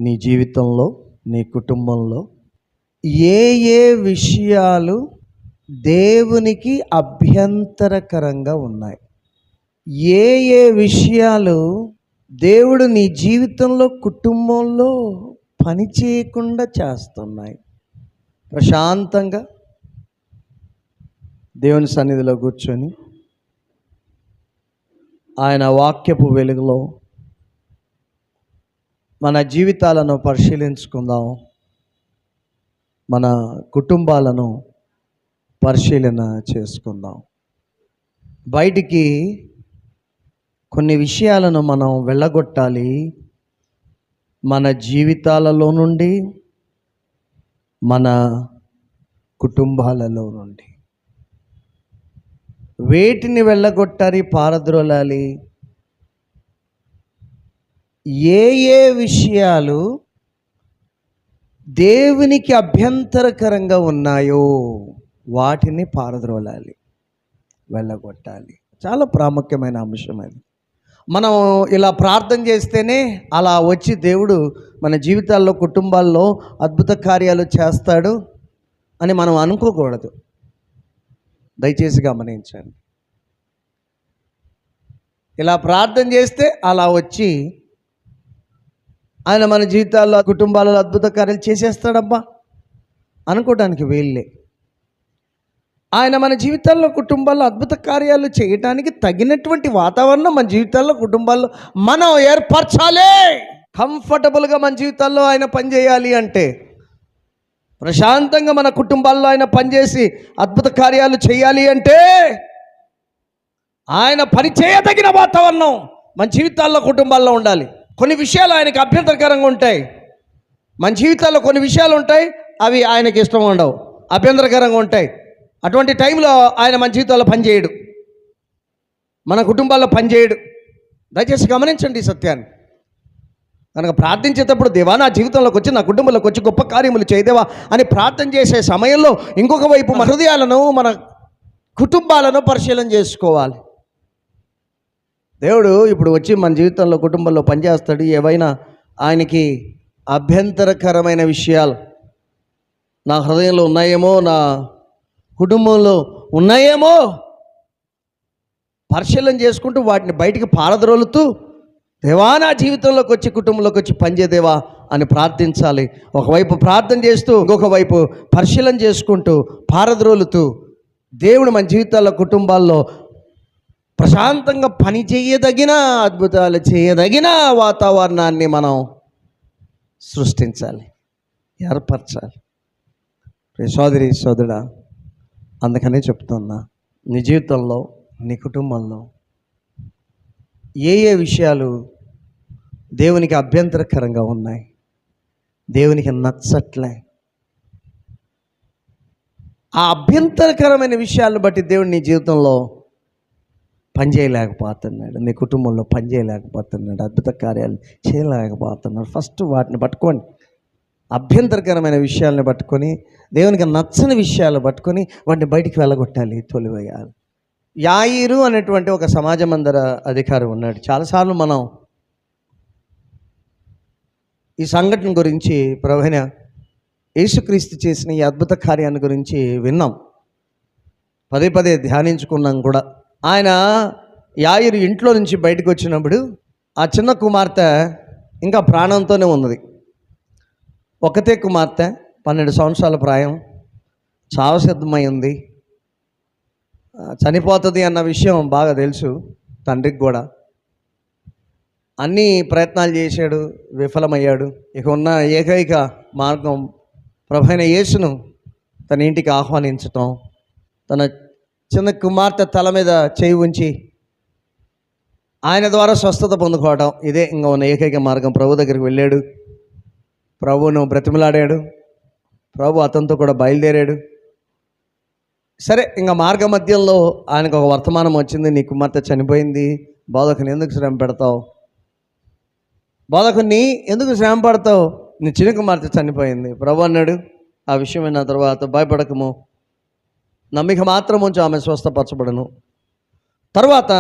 నీ జీవితంలో, నీ కుటుంబంలో ఏ ఏ విషయాలు దేవునికి అభ్యంతరకరంగా ఉన్నాయి? ఏ ఏ విషయాలు దేవుడు నీ జీవితంలో, కుటుంబంలో పని చేయకుండా చేస్తున్నాయి? ప్రశాంతంగా దేవుని సన్నిధిలో కూర్చొని ఆయన వాక్యపు వెలుగులో మన జీవితాలను పరిశీలించుకుందాం. మన కుటుంబాలను పరిశీలన చేసుకుందాం. బయటికి కొన్ని విషయాలను మనం వెళ్ళగొట్టాలి. మన జీవితాలలో నుండి, మన కుటుంబాలలో నుండి వేటిని వెళ్ళగొట్టాలి, పారద్రోలాలి? ఏ ఏ విషయాలు దేవునికి అభ్యంతరకరంగా ఉన్నాయో వాటిని పారద్రోలాలి, వెళ్ళగొట్టాలి. చాలా ప్రాముఖ్యమైన అంశం అది. మనం ఇలా ప్రార్థన చేస్తేనే అలా వచ్చి దేవుడు మన జీవితాల్లో, కుటుంబాల్లో అద్భుత కార్యాలు చేస్తాడు అని మనం అనుకోకూడదు. దయచేసి గమనించండి. ఇలా ప్రార్థన చేస్తే అలా వచ్చి ఆయన మన జీవితాల్లో, కుటుంబాలలో అద్భుత కార్యాలు చేసేస్తాడబ్బా అనుకోవడానికి వీళ్ళే. ఆయన మన జీవితాల్లో, కుటుంబాల్లో అద్భుత కార్యాలు చేయటానికి తగినటువంటి వాతావరణం మన జీవితాల్లో, కుటుంబాల్లో మనం ఏర్పరచాలి. కంఫర్టబుల్గా మన జీవితాల్లో ఆయన పనిచేయాలి అంటే, ప్రశాంతంగా మన కుటుంబాల్లో ఆయన పనిచేసి అద్భుత కార్యాలు చేయాలి అంటే ఆయన పని చేయదగిన వాతావరణం మన జీవితాల్లో, కుటుంబాల్లో ఉండాలి. కొన్ని విషయాలు ఆయనకు అభ్యంతరకరంగా ఉంటాయి. మన జీవితాల్లో కొన్ని విషయాలు ఉంటాయి, అవి ఆయనకి ఇష్టం ఉండవు, అభ్యంతరకరంగా ఉంటాయి. అటువంటి టైంలో ఆయన మన జీవితాల్లో పనిచేయడు, మన కుటుంబాల్లో పనిచేయడు. దయచేసి గమనించండి ఈ సత్యాన్ని. కనుక ప్రార్థించేటప్పుడు, దేవా నా జీవితంలోకి వచ్చి, నా కుటుంబంలోకి వచ్చి గొప్ప కార్యములు చేయదేవా అని ప్రార్థన చేసే సమయంలో ఇంకొక వైపు మన హృదయాలను, మన కుటుంబాలను పరిశీలన చేసుకోవాలి. దేవుడు ఇప్పుడు వచ్చి మన జీవితంలో, కుటుంబంలో పనిచేస్తాడు. ఏవైనా ఆయనకి అభ్యంతరకరమైన విషయాలు నా హృదయంలో ఉన్నాయేమో, నా కుటుంబంలో ఉన్నాయేమో పరిశీలన చేసుకుంటూ వాటిని బయటికి పారద్రోలుతూ, దేవా నా జీవితంలోకి వచ్చి, కుటుంబంలోకి వచ్చి పనిచేదేవా అని ప్రార్థించాలి. ఒకవైపు ప్రార్థన చేస్తూ ఇంకొక వైపు పరిశీలన చేసుకుంటూ, పారద్రోలుతూ దేవుడు మన జీవితాల్లో, కుటుంబాల్లో ప్రశాంతంగా పని చేయదగిన, అద్భుతాలు చేయదగిన వాతావరణాన్ని మనం సృష్టించాలి, ఏర్పరచాలి. సోదరి సోదరుడా, అందుకనే చెప్తున్నా, నీ జీవితంలో, నీ కుటుంబంలో ఏ ఏ విషయాలు దేవునికి అభ్యంతరకరంగా ఉన్నాయి, దేవునికి నచ్చట్లే, ఆ అభ్యంతరకరమైన విషయాలను బట్టి దేవుడు నీ జీవితంలో పనిచేయలేకపోతున్నాడు, నీ కుటుంబంలో పనిచేయలేకపోతున్నాడు, అద్భుత కార్యాలు చేయలేకపోతున్నాడు. ఫస్ట్ వాటిని పట్టుకోండి. అభ్యంతరకరమైన విషయాలను పట్టుకొని, దేవునికి నచ్చని విషయాలు పట్టుకొని వాటిని బయటికి వెళ్ళగొట్టాలి, తొలివేయాలి. యాయీరు అనేటువంటి ఒక సమాజ మందిర అధికారి ఉన్నాడు. చాలాసార్లు మనం ఈ సంఘటన గురించి, ప్రభువైన యేసుక్రీస్తు చేసిన ఈ అద్భుత కార్యాన్ని గురించి విన్నాం, పదే పదే ధ్యానించుకున్నాం కూడా. ఆయన యాయీరు ఇంట్లో నుంచి బయటకు వచ్చినప్పుడు ఆ చిన్న కుమార్తె ఇంకా ప్రాణంతోనే ఉన్నది. ఒకతే కుమార్తె, 12 సంవత్సరాల ప్రాయం, చావు సిద్ధమై ఉంది, చనిపోతుంది అన్న విషయం బాగా తెలుసు తండ్రికి కూడా. అన్ని ప్రయత్నాలు చేశాడు, విఫలమయ్యాడు. ఇక ఉన్న ఏకైక మార్గం ప్రభువైన యేసును తన ఇంటికి ఆహ్వానించటం, తన చిన్న కుమార్తె తల మీద చేయి ఉంచి ఆయన ద్వారా స్వస్థత పొందుకోవడం. ఇదే ఇంకా ఉన్న ఏకైక మార్గం. ప్రభు దగ్గరికి వెళ్ళాడు, ప్రభువును బ్రతిమలాడాడు, ప్రభు అతనితో కూడా బయలుదేరాడు. సరే, ఇంకా మార్గ మధ్యంలో ఆయనకు ఒక వర్తమానం వచ్చింది, నీ కుమార్తె చనిపోయింది, బోధకుని ఎందుకు శ్రమ పెడతావు, బోధకుని ఎందుకు శ్రమ పడతావు, నీ చిన్న కుమార్తె చనిపోయింది. ప్రభు అన్నాడు, ఆ విషయం విన్న తర్వాత, భయపడకము, నమ్మిక మాత్రం ఉంచి ఆమె స్వస్థపరచబడను. తర్వాత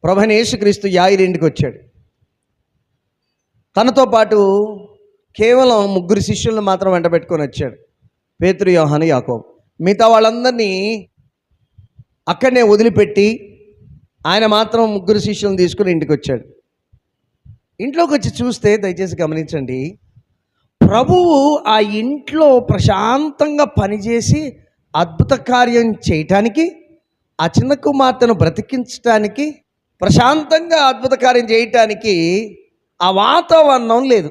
ప్రభువైన యేసుక్రీస్తు యాయీరు ఇంటికి వచ్చాడు. తనతో పాటు కేవలం 3 శిష్యులను మాత్రం వెంట పెట్టుకొని వచ్చాడు. పేతురు, యోహాను, యాకోబు. మిగతా వాళ్ళందరినీ అక్కడనే వదిలిపెట్టి ఆయన మాత్రం 3 శిష్యులను తీసుకుని ఇంటికి వచ్చాడు. ఇంట్లోకి వచ్చి చూస్తే దయచేసి గమనించండి, ప్రభువు ఆ ఇంట్లో ప్రశాంతంగా పనిచేసి అద్భుత కార్యం చేయటానికి, ఆ చిన్న కుమార్తెను బ్రతికించటానికి, ప్రశాంతంగా అద్భుత కార్యం చేయటానికి ఆ వాతావరణం లేదు.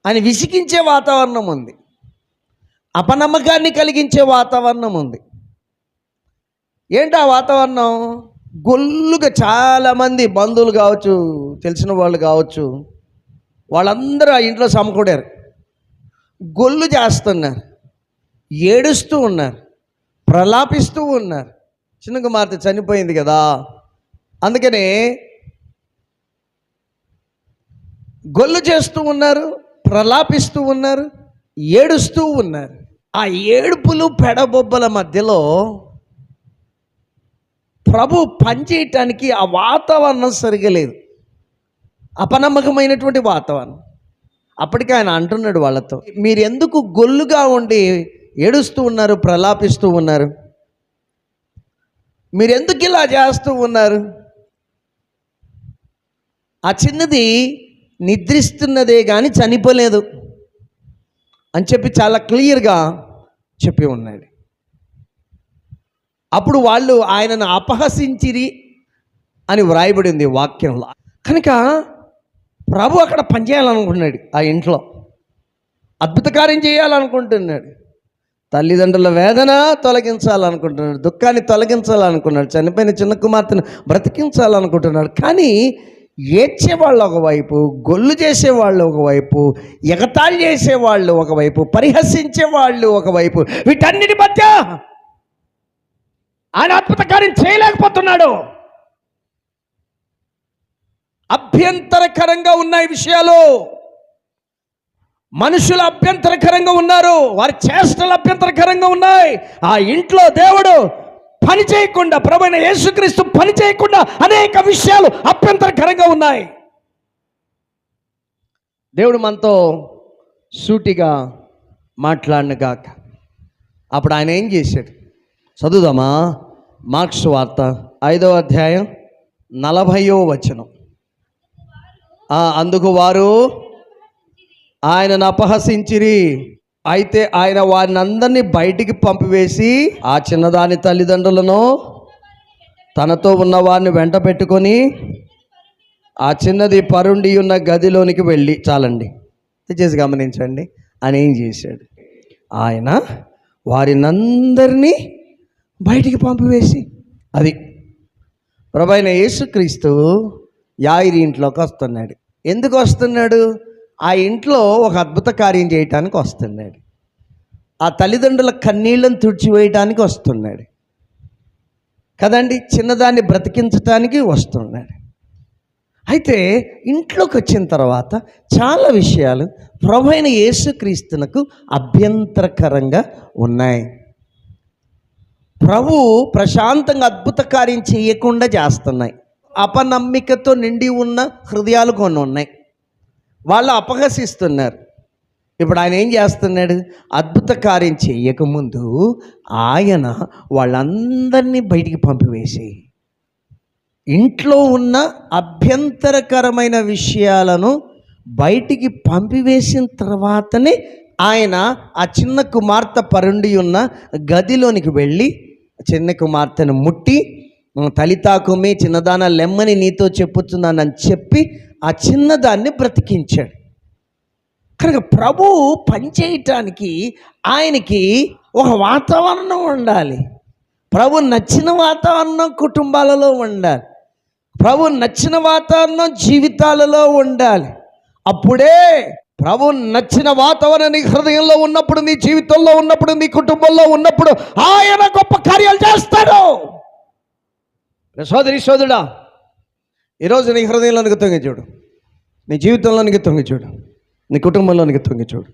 ఆయన విసిగించే వాతావరణం ఉంది, అపనమ్మకాన్ని కలిగించే వాతావరణం ఉంది. ఏంటి ఆ వాతావరణం? గొల్లుగా చాలామంది బంధువులు కావచ్చు, తెలిసిన వాళ్ళు కావచ్చు, వాళ్ళందరూ ఆ ఇంట్లో సమకూడారు. గొల్లు చేస్తున్నారు, ఏడుస్తూ ఉన్నారు, ప్రలాపిస్తూ ఉన్నారు. చిన్న కుమార్తె చనిపోయింది కదా, అందుకనే గొల్లు చేస్తూ ఉన్నారు, ప్రలాపిస్తూ ఉన్నారు, ఏడుస్తూ ఉన్నారు. ఆ ఏడుపులు పెడబొబ్బల మధ్యలో ప్రభు పనిచేయటానికి ఆ వాతావరణం సరిగా లేదు, అపనమ్మకమైనటువంటి వాతావరణం. అప్పటికి ఆయన అంటున్నాడు వాళ్ళతో, మీరు ఎందుకు గొల్లుగా ఉండి ఏడుస్తూ ఉన్నారు, ప్రలాపిస్తూ ఉన్నారు? మీరు ఎందుకు ఇలా చేస్తూ ఉన్నారు? ఆ చిన్నది నిద్రిస్తున్నదే కానీ చనిపోలేదు అని చెప్పి చాలా క్లియర్గా చెప్పి ఉన్నాడు. అప్పుడు వాళ్ళు ఆయనను అపహసించిరి అని వ్రాయబడింది వాక్యంలో. కనుక ప్రభు అక్కడ పనిచేయాలనుకుంటున్నాడు, ఆ ఇంట్లో అద్భుత కార్యం చేయాలనుకుంటున్నాడు, తల్లిదండ్రుల వేదన తొలగించాలనుకుంటున్నాడు, దుఃఖాన్ని తొలగించాలనుకున్నాడు, చనిపోయిన చిన్న కుమార్తెను బ్రతికించాలనుకుంటున్నాడు. కానీ ఏడ్చేవాళ్ళు ఒకవైపు, గొల్లు చేసేవాళ్ళు ఒకవైపు, ఎగతాళి చేసేవాళ్ళు ఒకవైపు, పరిహసించేవాళ్ళు ఒకవైపు, వీటన్నిటి మధ్య ఆయన అద్భుత కార్యం చేయలేకపోతున్నాడు. అభ్యంతరకరంగా ఉన్నాయి విషయాలు, మనుషులు అభ్యంతరకరంగా ఉన్నారు, వారి చేష్టలు అభ్యంతరకరంగా ఉన్నాయి. ఆ ఇంట్లో దేవుడు పని చేయకుండా, ప్రభువైన యేసుక్రీస్తు పని చేయకుండా అనేక విషయాలు అభ్యంతరకరంగా ఉన్నాయి. దేవుడు మనతో సూటిగా మాట్లాడినగాక. అప్పుడు ఆయన ఏం చేశాడు చదువుదామా? మార్క్స్ వార్త 5వ అధ్యాయం 40వ వచనం. అందుకు వారు ఆయనను అపహసించిరి. అయితే ఆయన వారిని అందరినీ బయటికి పంపివేసి ఆ చిన్నదాని తల్లిదండ్రులను తనతో ఉన్న వారిని వెంట పెట్టుకొని ఆ చిన్నది పరుండి ఉన్న గదిలోనికి వెళ్ళి, చాలండి చేసి గమనించండి, ఆయన ఏం చేశాడు? ఆయన వారినందరినీ బయటికి పంపివేసి, అది ప్రభువైన యేసుక్రీస్తు యాయిరి ఇంట్లోకి వస్తున్నాడు. ఎందుకు వస్తున్నాడు? ఆ ఇంట్లో ఒక అద్భుత కార్యం చేయటానికి వస్తున్నాడు, ఆ తల్లిదండ్రుల కన్నీళ్ళను తుడిచివేయటానికి వస్తున్నాడు కదండి, చిన్నదాన్ని బ్రతికించటానికి వస్తున్నాడు. అయితే ఇంట్లోకి వచ్చిన తర్వాత చాలా విషయాలు ప్రభువైన యేసుక్రీస్తునకు అభ్యంతరకరంగా ఉన్నాయి. ప్రభు ప్రశాంతంగా అద్భుత కార్యం చేయకుండా చేస్తున్నాయి. అపనమ్మికతో నిండి ఉన్న హృదయాలు కొన్ని ఉన్నాయి, వాళ్ళు అపహసిస్తున్నారు. ఇప్పుడు ఆయన ఏం చేస్తున్నాడు? అద్భుత కార్యం చేయకముందు ఆయన వాళ్ళందరినీ బయటికి పంపివేసి ఇంట్లో ఉన్న అభ్యంతరకరమైన విషయాలను బయటికి పంపివేసిన తర్వాతనే ఆయన ఆ చిన్న కుమార్తె పరుండి ఉన్న గదిలోనికి వెళ్ళి చిన్న కుమార్తెను ముట్టి, తలితాకుమి చిన్నదాన లెమ్మని నీతో చెప్పుతున్నానని చెప్పి ఆ చిన్నదాన్ని బ్రతికించాడు. కనుక ప్రభు పనిచేయటానికి ఆయనకి ఒక వాతావరణం ఉండాలి. ప్రభు నచ్చిన వాతావరణం కుటుంబాలలో ఉండాలి, ప్రభు నచ్చిన వాతావరణం జీవితాలలో ఉండాలి. అప్పుడే ప్రభు నచ్చిన వాతావరణం నీ హృదయంలో ఉన్నప్పుడు, నీ జీవితంలో ఉన్నప్పుడు, నీ కుటుంబంలో ఉన్నప్పుడు ఆయన గొప్ప కార్యాలు చేస్తాడు. సోదరి సోదరుడా, ఈరోజు నీ హృదయంలోనికి తొంగి చూడు, నీ జీవితంలోనికి తొంగి చూడు, నీ కుటుంబంలోనికి తొంగి చూడు.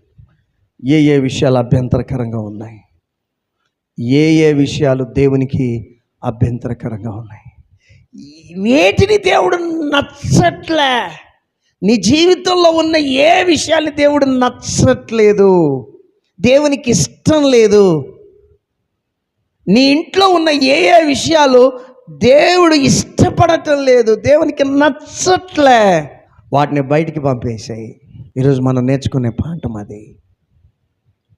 ఏ విషయాలు అభ్యంతరకరంగా ఉన్నాయి, ఏ విషయాలు దేవునికి అభ్యంతరకరంగా ఉన్నాయి, వేటిని దేవుడు నచ్చట్లే, నీ జీవితంలో ఉన్న ఏ విషయాన్ని దేవుడు నచ్చట్లేదు, దేవునికి ఇష్టం లేదు, నీ ఇంట్లో ఉన్న ఏ ఏ విషయాలు దేవుడు ఇష్టపడటం లేదు, దేవునికి నచ్చట్లే, వాటిని బయటికి పంపేసాయి. ఈరోజు మనం నేర్చుకునే పాఠం అది.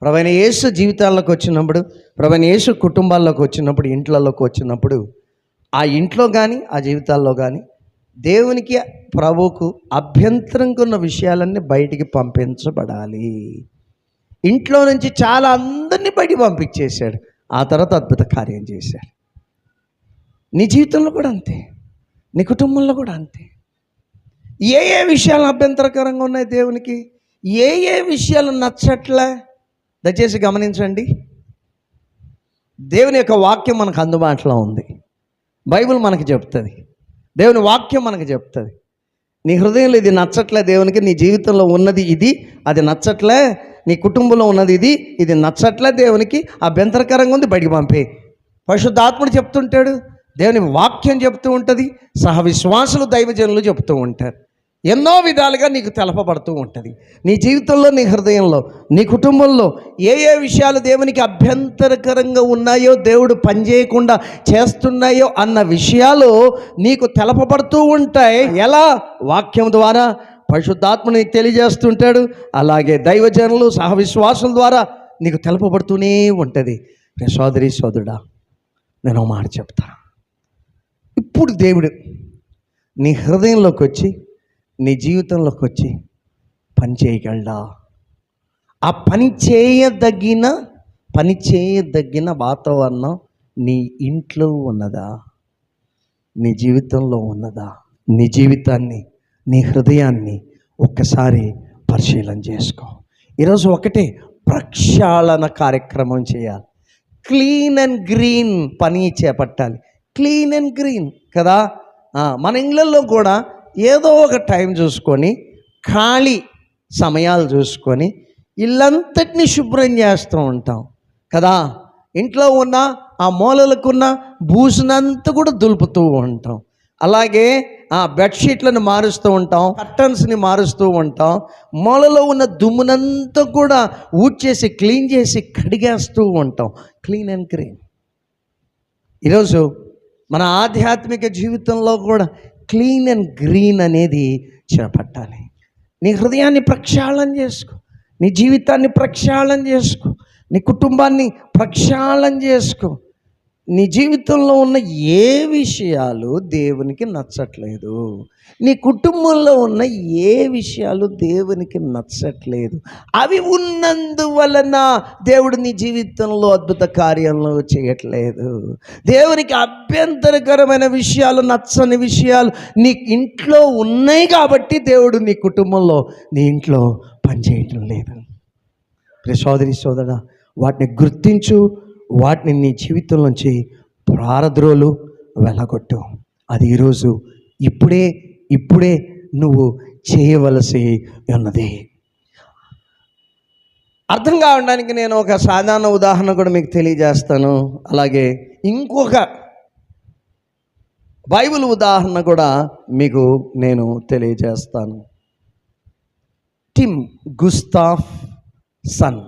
ప్రభువైన యేసు జీవితాల్లోకి వచ్చినప్పుడు, ప్రభువైన యేసు కుటుంబాల్లోకి వచ్చినప్పుడు, ఇంట్లలోకి వచ్చినప్పుడు, ఆ ఇంట్లో కానీ ఆ జీవితాల్లో కానీ దేవునికి ప్రభువుకు అభ్యంతరంగా ఉన్న విషయాలన్నీ బయటికి పంపించబడాలి. ఇంట్లో నుంచి చాలా అందరినీ బయటికి పంపించేశాడు, ఆ తర్వాత అద్భుత కార్యం చేశాడు. నీ జీవితంలో కూడా అంతే, నీ కుటుంబంలో కూడా అంతే. ఏ ఏ విషయాలు అభ్యంతరకరంగా ఉన్నాయి దేవునికి, ఏ ఏ విషయాలు నచ్చట్లే, దయచేసి గమనించండి. దేవుని యొక్క వాక్యం మనకు అందుబాటులో ఉంది. బైబిల్ మనకి చెప్తుంది, దేవుని వాక్యం మనకు చెప్తుంది. నీ హృదయంలో ఇది నచ్చట్లే దేవునికి, నీ జీవితంలో ఉన్నది ఇది, అది నచ్చట్లే, నీ కుటుంబంలో ఉన్నది ఇది, ఇది నచ్చట్లే దేవునికి, అభ్యంతరకరంగా ఉంది, బయటికి పంపే. పరిశుద్ధాత్ముడు చెప్తుంటాడు, దేవుని వాక్యం చెప్తూ ఉంటుంది, సహవిశ్వాసులు దైవజనులు చెప్తూ ఉంటారు. ఎన్నో విధాలుగా నీకు తెలపబడుతూ ఉంటుంది. నీ జీవితంలో, నీ హృదయంలో, నీ కుటుంబంలో ఏ ఏ విషయాలు దేవునికి అభ్యంతరకరంగా ఉన్నాయో, దేవుడు పనిచేయకుండా చేస్తున్నాయో అన్న విషయాలు నీకు తెలపబడుతూ ఉంటాయి. ఎలా? వాక్యం ద్వారా పరిశుద్ధాత్మ నీకు తెలియజేస్తుంటాడు, అలాగే దైవజనులు సహవిశ్వాసుల ద్వారా నీకు తెలపబడుతూనే ఉంటుంది. సోదరి సోదరుడా, నేను మాట చెప్తా. ఇప్పుడు దేవుడు నీ హృదయంలోకి వచ్చి, నీ జీవితంలోకి వచ్చి పని చేయగలడా? ఆ పని చేయదగిన వాతావరణం నీ ఇంట్లో ఉన్నదా? నీ జీవితంలో ఉన్నదా? నీ జీవితాన్ని, నీ హృదయాన్ని ఒక్కసారి పరిశీలన చేసుకో. ఈరోజు ఒకటే ప్రక్షాళన కార్యక్రమం చేయాలి. క్లీన్ అండ్ గ్రీన్ పని చేపట్టాలి. క్లీన్ అండ్ గ్రీన్ కదా. మన ఇళ్ళల్లో కూడా ఏదో ఒక టైం చూసుకొని, ఖాళీ సమయాలు చూసుకొని ఇల్లంతటినీ శుభ్రం చేస్తూ ఉంటాం కదా. ఇంట్లో ఉన్న ఆ మూలలకున్న బూజునంతా కూడా దులుపుతూ ఉంటాం. అలాగే ఆ బెడ్షీట్లను మారుస్తూ ఉంటాం, కర్టన్స్ని మారుస్తూ ఉంటాం, మూలలో ఉన్న దుమ్మునంతా కూడా ఊడ్చేసి క్లీన్ చేసి కడిగేస్తూ ఉంటాం. Clean and green. ఈరోజు మన ఆధ్యాత్మిక జీవితంలో కూడా క్లీన్ అండ్ గ్రీన్ అనేది చేపట్టాలి. నీ హృదయాన్ని ప్రక్షాళన చేసుకో, నీ జీవితాన్ని ప్రక్షాళన చేసుకో, నీ కుటుంబాన్ని ప్రక్షాళన చేసుకో. నీ జీవితంలో ఉన్న ఏ విషయాలు దేవునికి నచ్చట్లేదు, నీ కుటుంబంలో ఉన్న ఏ విషయాలు దేవునికి నచ్చట్లేదు, అవి ఉన్నందువలన దేవుడు నీ జీవితంలో అద్భుత కార్యాలను చేయట్లేదు. దేవునికి అభ్యంతరకరమైన విషయాలు, నచ్చని విషయాలు నీ ఇంట్లో ఉన్నాయి కాబట్టి దేవుడు నీ కుటుంబంలో, నీ ఇంట్లో పనిచేయటం లేదు. సోదరి సోదరా, వాటిని గుర్తించు, వాటిని నీ జీవితంలోంచి ప్రారద్రోలు వెళ్ళగొట్టు. అది ఈరోజు ఇప్పుడే నువ్వు చేయవలసి ఉన్నది. అర్థం కావడానికి నేను ఒక సాధారణ ఉదాహరణ కూడా మీకు తెలియజేస్తాను. అలాగే ఇంకొక బైబిల్ ఉదాహరణ కూడా మీకు నేను తెలియజేస్తాను. టిమ్ గుస్తాఫ్ సన్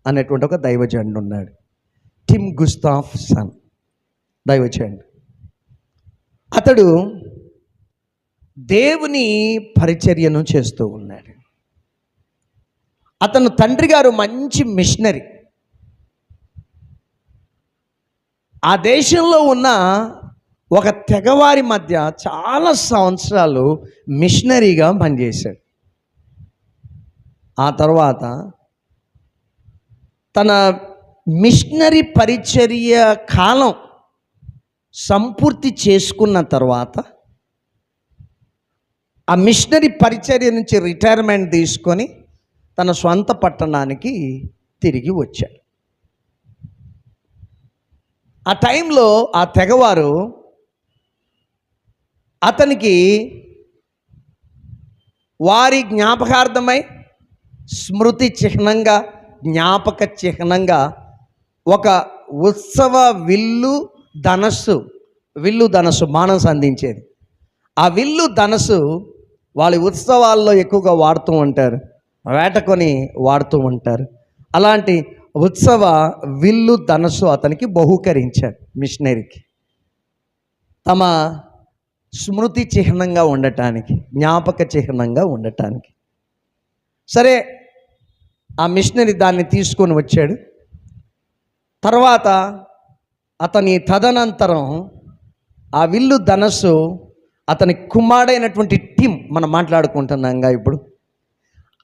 అనేటువంటి ఒక దైవజనుడు ఉన్నాడు. టిమ్ గుస్తాఫ్ సన్ దైవజనుడు. అతడు దేవుని పరిచర్యను చేస్తూ ఉన్నాడు. అతను తండ్రి గారు మంచి మిషనరీ. ఆ దేశంలో ఉన్న ఒక తెగవారి మధ్య చాలా సంవత్సరాలు మిషనరీగా పనిచేశాడు. ఆ తర్వాత తన మిషనరీ పరిచర్య కాలం సంపూర్తి చేసుకున్న తర్వాత ఆ మిషనరీ పరిచర్య నుంచి రిటైర్మెంట్ తీసుకొని తన స్వంత పట్టణానికి తిరిగి వచ్చాడు. ఆ టైంలో ఆ తెగవారు అతనికి వారి జ్ఞాపకార్థమై స్మృతి చిహ్నంగా, జ్ఞాపక చిహ్నంగా ఒక ఉత్సవ విల్లు ధనస్సు విల్లు ధనస్సు బాణం సంధించేది. ఆ విల్లు ధనస్సు వాళ్ళ ఉత్సవాల్లో ఎక్కువగా వాడుతూ ఉంటారు, వేటకొని వాడుతూ ఉంటారు. అలాంటి ఉత్సవ విల్లు ధనస్సు అతనికి బహూకరించారు మిషనరీకి, తమ స్మృతి చిహ్నంగా ఉండటానికి, జ్ఞాపక చిహ్నంగా ఉండటానికి. సరే, ఆ మిషనరీ దాన్ని తీసుకొని వచ్చాడు. తర్వాత అతని తదనంతరం ఆ విల్లు ధనస్సు అతని కుమారుడైనటువంటి టిమ్, మనం మాట్లాడుకుంటున్నాంగా ఇప్పుడు,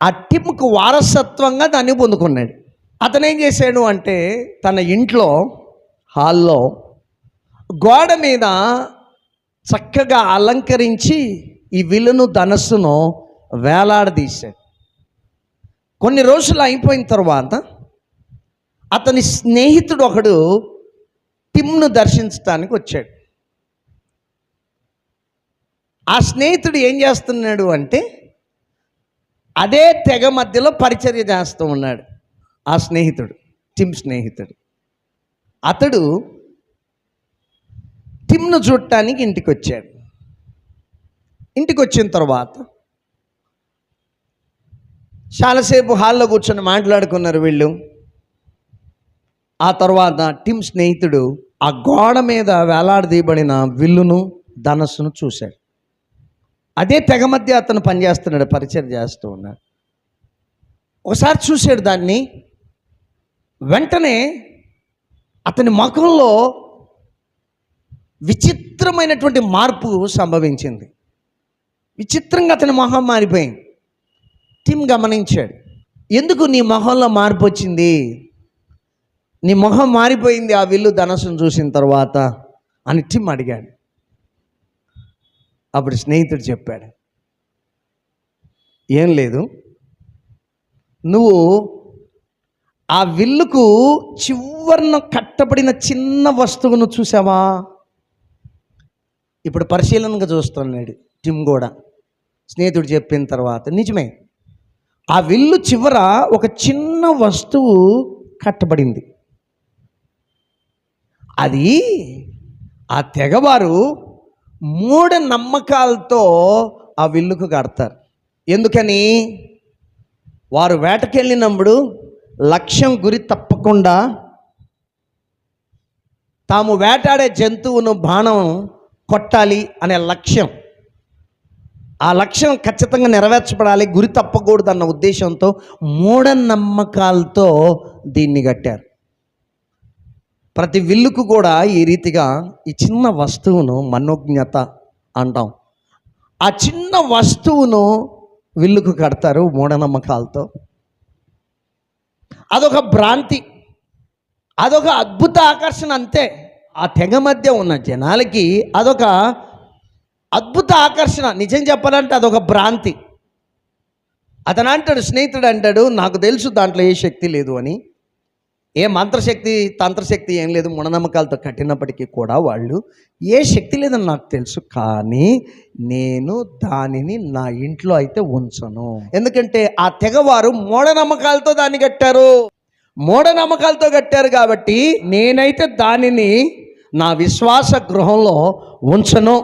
ఆ టిమ్కు వారసత్వంగా దాన్ని పొందుకున్నాడు. అతను ఏం చేశాడు అంటే తన ఇంట్లో హాల్లో గోడ మీద చక్కగా అలంకరించి ఈ విల్లును ధనస్సును వేలాడదీశాడు. కొన్ని రోజులు అయిపోయిన తర్వాత అతని స్నేహితుడు ఒకడు టిమ్ను దర్శించడానికి వచ్చాడు. ఆ స్నేహితుడు ఏం చేస్తున్నాడు అంటే అదే తెగ మధ్యలో పరిచర్య చేస్తూ ఉన్నాడు. ఆ స్నేహితుడు, టిమ్ స్నేహితుడు, అతడు టిమ్ను చూడటానికి ఇంటికి వచ్చాడు. ఇంటికి వచ్చిన తర్వాత చాలాసేపు హాల్లో కూర్చొని మాట్లాడుకున్నారు వీళ్ళు. ఆ తర్వాత టిమ్ స్నేహితుడు ఆ గోడ మీద వేలాడదీయబడిన విల్లును ధనస్సును చూశాడు. అదే తెగ మధ్య అతను పనిచేస్తున్నాడు, పరిచయం చేస్తూ ఉన్నాడు. ఒకసారి చూశాడు దాన్ని. వెంటనే అతని ముఖంలో విచిత్రమైనటువంటి మార్పు సంభవించింది. విచిత్రంగా అతని మొహం మారిపోయింది. టిమ్ గమనించాడు. ఎందుకు నీ మొహంలో మార్పు వచ్చింది? నీ మొహం మారిపోయింది ఆ విల్లు ధనస్సును చూసిన తర్వాత అని టిమ్ అడిగాడు. అప్పుడు స్నేహితుడు చెప్పాడు, ఏం లేదు, నువ్వు ఆ విల్లుకు చివరన కట్టబడిన చిన్న వస్తువును చూసావా? ఇప్పుడు పరిశీలనగా చూస్తున్నాడు టిమ్ కూడా. స్నేహితుడు చెప్పిన తర్వాత నిజమే, ఆ విల్లు చివర ఒక చిన్న వస్తువు కట్టబడింది. అది ఆ తెగవారు మూఢ నమ్మకాలతో ఆ విల్లుకు కడతారు. ఎందుకని? వారు వేటకెళ్ళినప్పుడు లక్ష్యం గురి తప్పకుండా తాము వేటాడే జంతువును బాణం కొట్టాలి అనే లక్ష్యం, ఆ లక్ష్యం ఖచ్చితంగా నెరవేర్చబడాలి, గురి తప్పకూడదన్న ఉద్దేశంతో మూఢనమ్మకాలతో దీన్ని కట్టారు. ప్రతి విల్లుకు కూడా ఈ రీతిగా ఈ చిన్న వస్తువును మనోజ్ఞత అంటాం. ఆ చిన్న వస్తువును విల్లుకు కడతారు మూఢనమ్మకాలతో. అదొక భ్రాంతి, అదొక అద్భుత ఆకర్షణ అంతే. ఆ తెగ మధ్య ఉన్న జనాలకి అదొక అద్భుత ఆకర్షణ. నిజం చెప్పాలంటే అదొక భ్రాంతి. అతను అంటాడు, స్నేహితుడు అంటాడు, నాకు తెలుసు దాంట్లో ఏ శక్తి లేదు అని, ఏ మంత్రశక్తి తంత్రశక్తి ఏం లేదు, మూఢనమ్మకాలతో కట్టినప్పటికీ కూడా వాళ్ళు ఏ శక్తి లేదని నాకు తెలుసు, కానీ నేను దానిని నా ఇంట్లో అయితే ఉంచను. ఎందుకంటే ఆ తెగవారు మూఢనమ్మకాలతో దాన్ని కట్టారు, మూఢనమ్మకాలతో కట్టారు కాబట్టి నేనైతే దానిని నా విశ్వాస గృహంలో ఉంచను.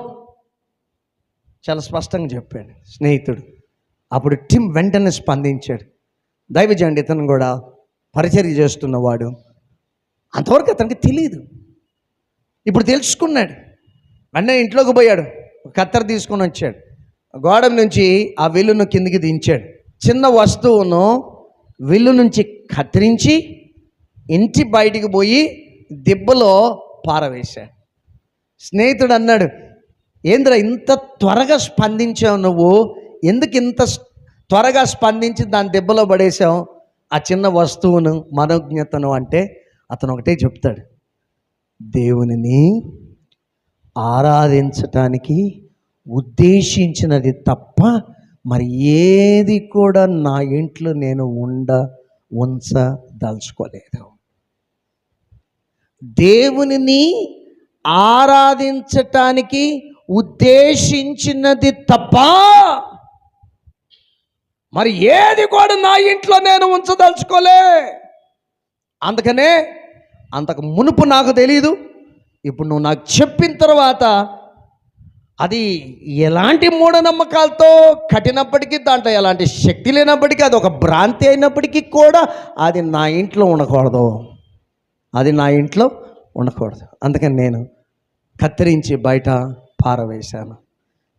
చాలా స్పష్టంగా చెప్పాడు స్నేహితుడు. అప్పుడు టిమ్ వెంటనే స్పందించాడు. దైవజనుడు ఇతను కూడా పరిచర్య చేస్తున్నవాడు. అంతవరకు అతనికి తెలియదు, ఇప్పుడు తెలుసుకున్నాడు. వెంటనే ఇంట్లోకి పోయాడు, కత్తెర తీసుకొని వచ్చాడు, గోడ నుంచి ఆ విల్లును కిందికి దించాడు. చిన్న వస్తువును విల్లు నుంచి కత్తిరించి ఇంటి బయటికి పోయి దిబ్బలో పారవేశాడు. స్నేహితుడు అన్నాడు, ఏంద్రా ఇంత త్వరగా స్పందించావు నువ్వు, ఎందుకు ఇంత త్వరగా స్పందించి దాని దెబ్బలో పడేసావు ఆ చిన్న వస్తువును, మనోజ్ఞతను? అంటే అతను ఒకటే చెప్తాడు, దేవునిని ఆరాధించటానికి ఉద్దేశించినది తప్ప మరి ఏది కూడా నా ఇంట్లో నేను ఉంచదలుచుకోలేదు. దేవునిని ఆరాధించటానికి ఉద్దేశించినది తప్ప మరి ఏది కూడా నా ఇంట్లో నేను ఉంచదలుచుకోలే. అందుకనే అంతకు మునుపు నాకు తెలీదు, ఇప్పుడు నువ్వు నాకు చెప్పిన తర్వాత అది ఎలాంటి మూఢనమ్మకాలతో కట్టినప్పటికీ, దాంట్లో ఎలాంటి శక్తి లేనప్పటికీ, అది ఒక భ్రాంతి అయినప్పటికీ కూడా అది నా ఇంట్లో ఉండకూడదు, అది నా ఇంట్లో ఉండకూడదు. అందుకని నేను కత్తిరించి బయట పారవేశాను.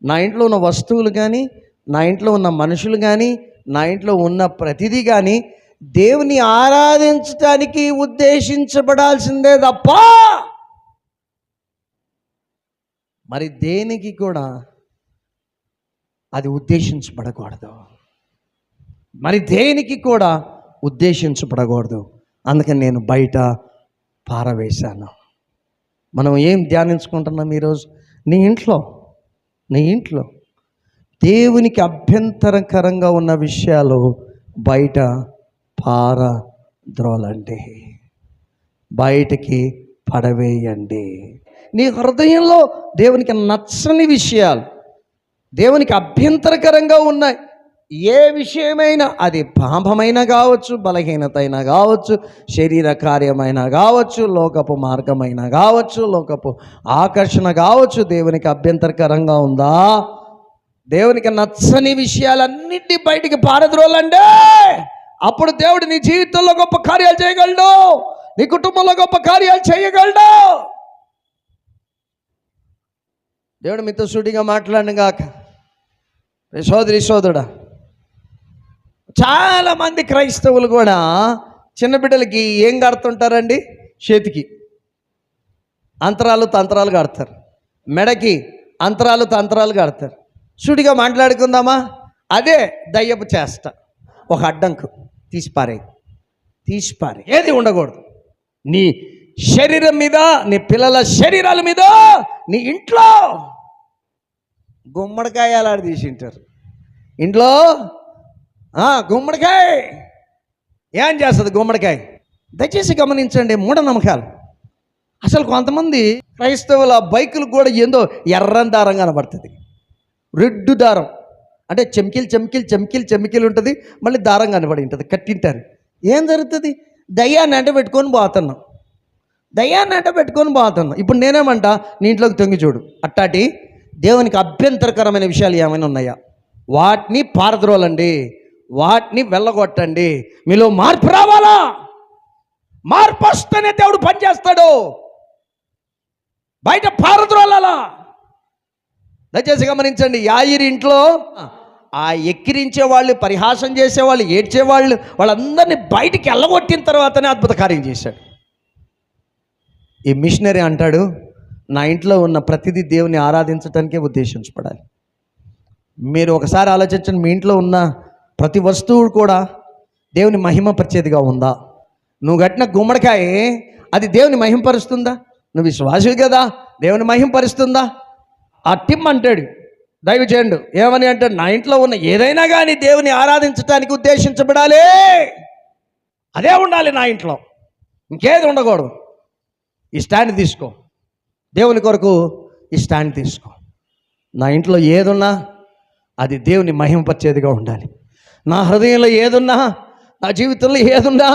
నా ఇంట్లో ఉన్న వస్తువులు కానీ, నా ఇంట్లో ఉన్న మనుషులు కానీ, నా ఇంట్లో ఉన్న ప్రతిదీ కానీ దేవుని ఆరాధించడానికి ఉద్దేశించబడాల్సిందే తప్ప మరి దేనికి కూడా అది ఉద్దేశించబడకూడదు, మరి దేనికి కూడా ఉద్దేశించబడకూడదు. అందుకని నేను బయట పారవేశాను. మనం ఏం ధ్యానించుకుంటున్నాం ఈరోజు? నీ ఇంట్లో దేవునికి అభ్యంతరకరంగా ఉన్న విషయాలు బయట పారద్రోలండి, బయటికి పడవేయండి. నీ హృదయంలో దేవునికి నచ్చని విషయాలు, దేవునికి అభ్యంతరకరంగా ఉన్నాయి ఏ విషయమైనా, అది పాపమైనా కావచ్చు, బలహీనత అయినా కావచ్చు, శరీర కార్యమైనా కావచ్చు, లోకపు మార్గమైనా కావచ్చు, లోకపు ఆకర్షణ కావచ్చు, దేవునికి అభ్యంతరకరంగా ఉందా? దేవునికి నచ్చని విషయాలన్నింటినీ బయటికి పారద్రోలండి. అప్పుడు దేవుడు నీ జీవితంలో గొప్ప కార్యాలు చేయగలడు, నీ కుటుంబంలో గొప్ప కార్యాలు చేయగలడు. దేవుడు మీతో సూటిగా మాట్లాడను గాక. సోదరుడా, చాలామంది క్రైస్తవులు కూడా చిన్న బిడ్డలకి ఏం కడుతుంటారండి? చేతికి అంతరాలు తంత్రాలు కడతారు, మెడకి అంతరాలు తంత్రాలు కడతారు. సూటిగా మాట్లాడుకుందామా? అదే దయ్యపు చేష్ట. ఒక అడ్డంకు తీసిపారే, ఏది ఉండకూడదు నీ శరీరం మీద, నీ పిల్లల శరీరాల మీద, నీ ఇంట్లో. గుమ్మడికాయ అలాంటి తీసింటారు ఇంట్లో. గుమ్మడికాయ ఏం చేస్తుంది? గుమ్మడికాయ. దయచేసి గమనించండి మూఢనమ్మకాలు. అసలు కొంతమంది క్రైస్తవుల బైకులు కూడా ఏందో ఎర్రని దారం కనబడుతుంది, రెడ్ దారం, అంటే చెమ్కిలు ఉంటుంది, మళ్ళీ దారం కనబడి ఉంటుంది, కట్టింటారు. ఏం జరుగుతుంది? దయ్యాన్ని అంట పెట్టుకొని పోతున్నాం. ఇప్పుడు నేనేమంట, నీ ఇంట్లోకి తొంగి చూడు, అట్టాటి దేవునికి అభ్యంతరకరమైన విషయాలు ఏమైనా ఉన్నాయా? వాటిని పారద్రోలండి, వాటిని వెళ్ళగొట్టండి. మీలో మార్పు రావాలా? మార్పు వస్తేనే దేవుడు పనిచేస్తాడు. బయట పారద్రోలాలా. దయచేసి గమనించండి. యాయిరి ఇంట్లో ఆ ఎక్కిరించే వాళ్ళు, పరిహాసం చేసేవాళ్ళు, ఏడ్చేవాళ్ళు, వాళ్ళందరినీ బయటికి వెళ్ళగొట్టిన తర్వాతనే అద్భుత కార్యం చేశాడు. ఈ మిషనరీ అంటాడు, నా ఇంట్లో ఉన్న ప్రతిదీ దేవుని ఆరాధించడానికే ఉద్దేశించబడాలి. మీరు ఒకసారి ఆలోచించండి, మీ ఇంట్లో ఉన్న ప్రతి వస్తువు కూడా దేవుని మహిమపరిచేదిగా ఉందా? నువ్వు కట్టిన గుమ్మడికాయ అది దేవుని మహిమపరుస్తుందా? నువ్వు విశ్వాసివి కదా, దేవుని మహిమపరుస్తుందా? ఆ టిమ్ అంటాడు దైవజనుడు, ఏమని అంటే, నా ఇంట్లో ఉన్న ఏదైనా కానీ దేవుని ఆరాధించడానికి ఉద్దేశించబడాలి, అదే ఉండాలి నా ఇంట్లో, ఇంకేది ఉండకూడదు. ఈ స్టాండ్ తీసుకో, దేవుని కొరకు ఈ స్టాండ్ తీసుకో. నా ఇంట్లో ఏదున్నా అది దేవుని మహిమపరిచేదిగా ఉండాలి. నా హృదయంలో ఏదున్నా, నా జీవితంలో ఏదున్నా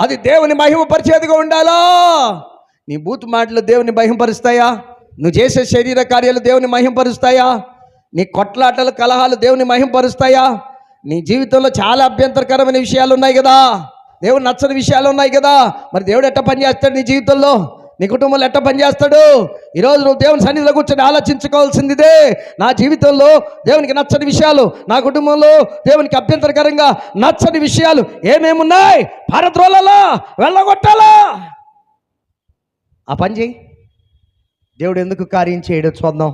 అది దేవుని మహిమపరిచేదిగా ఉండాలా. నీ బూతు మాటలు దేవుని మహిమపరుస్తాయా? నువ్వు చేసే శరీర కార్యాలు దేవుని మహిమపరుస్తాయా? నీ కొట్లాటలు, కలహాలు దేవుని మహిమపరుస్తాయా? నీ జీవితంలో చాలా అభ్యంతరకరమైన విషయాలు ఉన్నాయి కదా, దేవుడు నచ్చని విషయాలు ఉన్నాయి కదా. మరి దేవుడు ఎట్ట పని చేస్తాడు నీ జీవితంలో, నీ కుటుంబంలో ఎట్ట పనిచేస్తాడు? ఈరోజు నువ్వు దేవుని సన్నిధిలో కూర్చొని ఆలోచించుకోవాల్సిందిదే. నా జీవితంలో దేవునికి నచ్చని విషయాలు, నా కుటుంబంలో దేవునికి అభ్యంతరకరంగా నచ్చని విషయాలు ఏమేమున్నాయి? పారద్రోలాలా, వెళ్ళగొట్టాలా? ఆ పని చేయి. దేవుడు ఎందుకు కార్యం చేయడం చూద్దాం.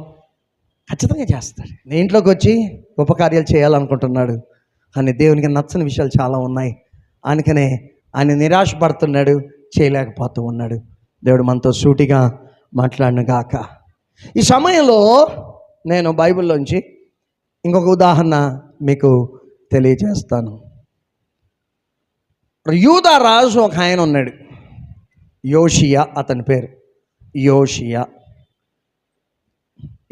ఖచ్చితంగా చేస్తాడు. నీ ఇంట్లోకి వచ్చి గొప్ప కార్యాలు చేయాలనుకుంటున్నాడు, కానీ దేవునికి నచ్చని విషయాలు చాలా ఉన్నాయి. అందుకనే ఆయన నిరాశపడుతున్నాడు, చేయలేకపోతూ ఉన్నాడు. దేవుడు మనతో సూటిగా మాట్లాడిన గాక. ఈ సమయంలో నేను బైబిల్లోంచి ఇంకొక ఉదాహరణ మీకు తెలియజేస్తాను. యూదా రాజు ఒక ఆయన ఉన్నాడు, యోషియా అతని పేరు. యోషియా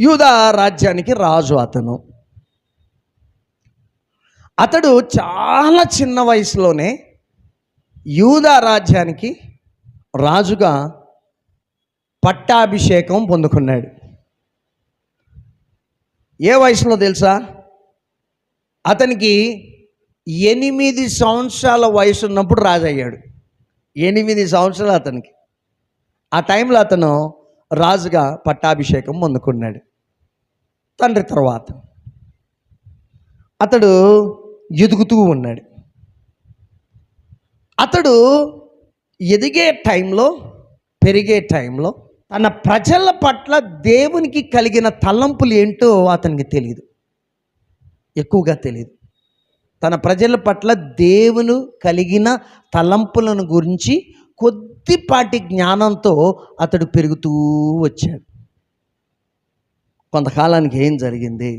యూదా రాజ్యానికి రాజు. అతడు చాలా చిన్న వయసులోనే యూదా రాజ్యానికి రాజుగా పట్టాభిషేకం పొందుకున్నాడు. ఏ వయసులో తెలుసా? అతనికి 8 సంవత్సరాల వయసు ఉన్నప్పుడు రాజయ్యాడు. 8 సంవత్సరాలు అతనికి. ఆ టైంలో అతను రాజుగా పట్టాభిషేకం పొందుకున్నాడు. తండ్రి తర్వాత అతడు ఎదుగుతూ ఉన్నాడు. అతడు ఎదిగే టైంలో, పెరిగే టైంలో తన ప్రజల పట్ల దేవునికి కలిగిన తలంపులు ఏంటో అతనికి తెలియదు, ఎక్కువగా తెలియదు. తన ప్రజల పట్ల దేవుని కలిగిన తలంపులను గురించి కొద్దిపాటి జ్ఞానంతో అతడు పెరుగుతూ వచ్చాడు. కొంతకాలానికి ఏం జరిగింది?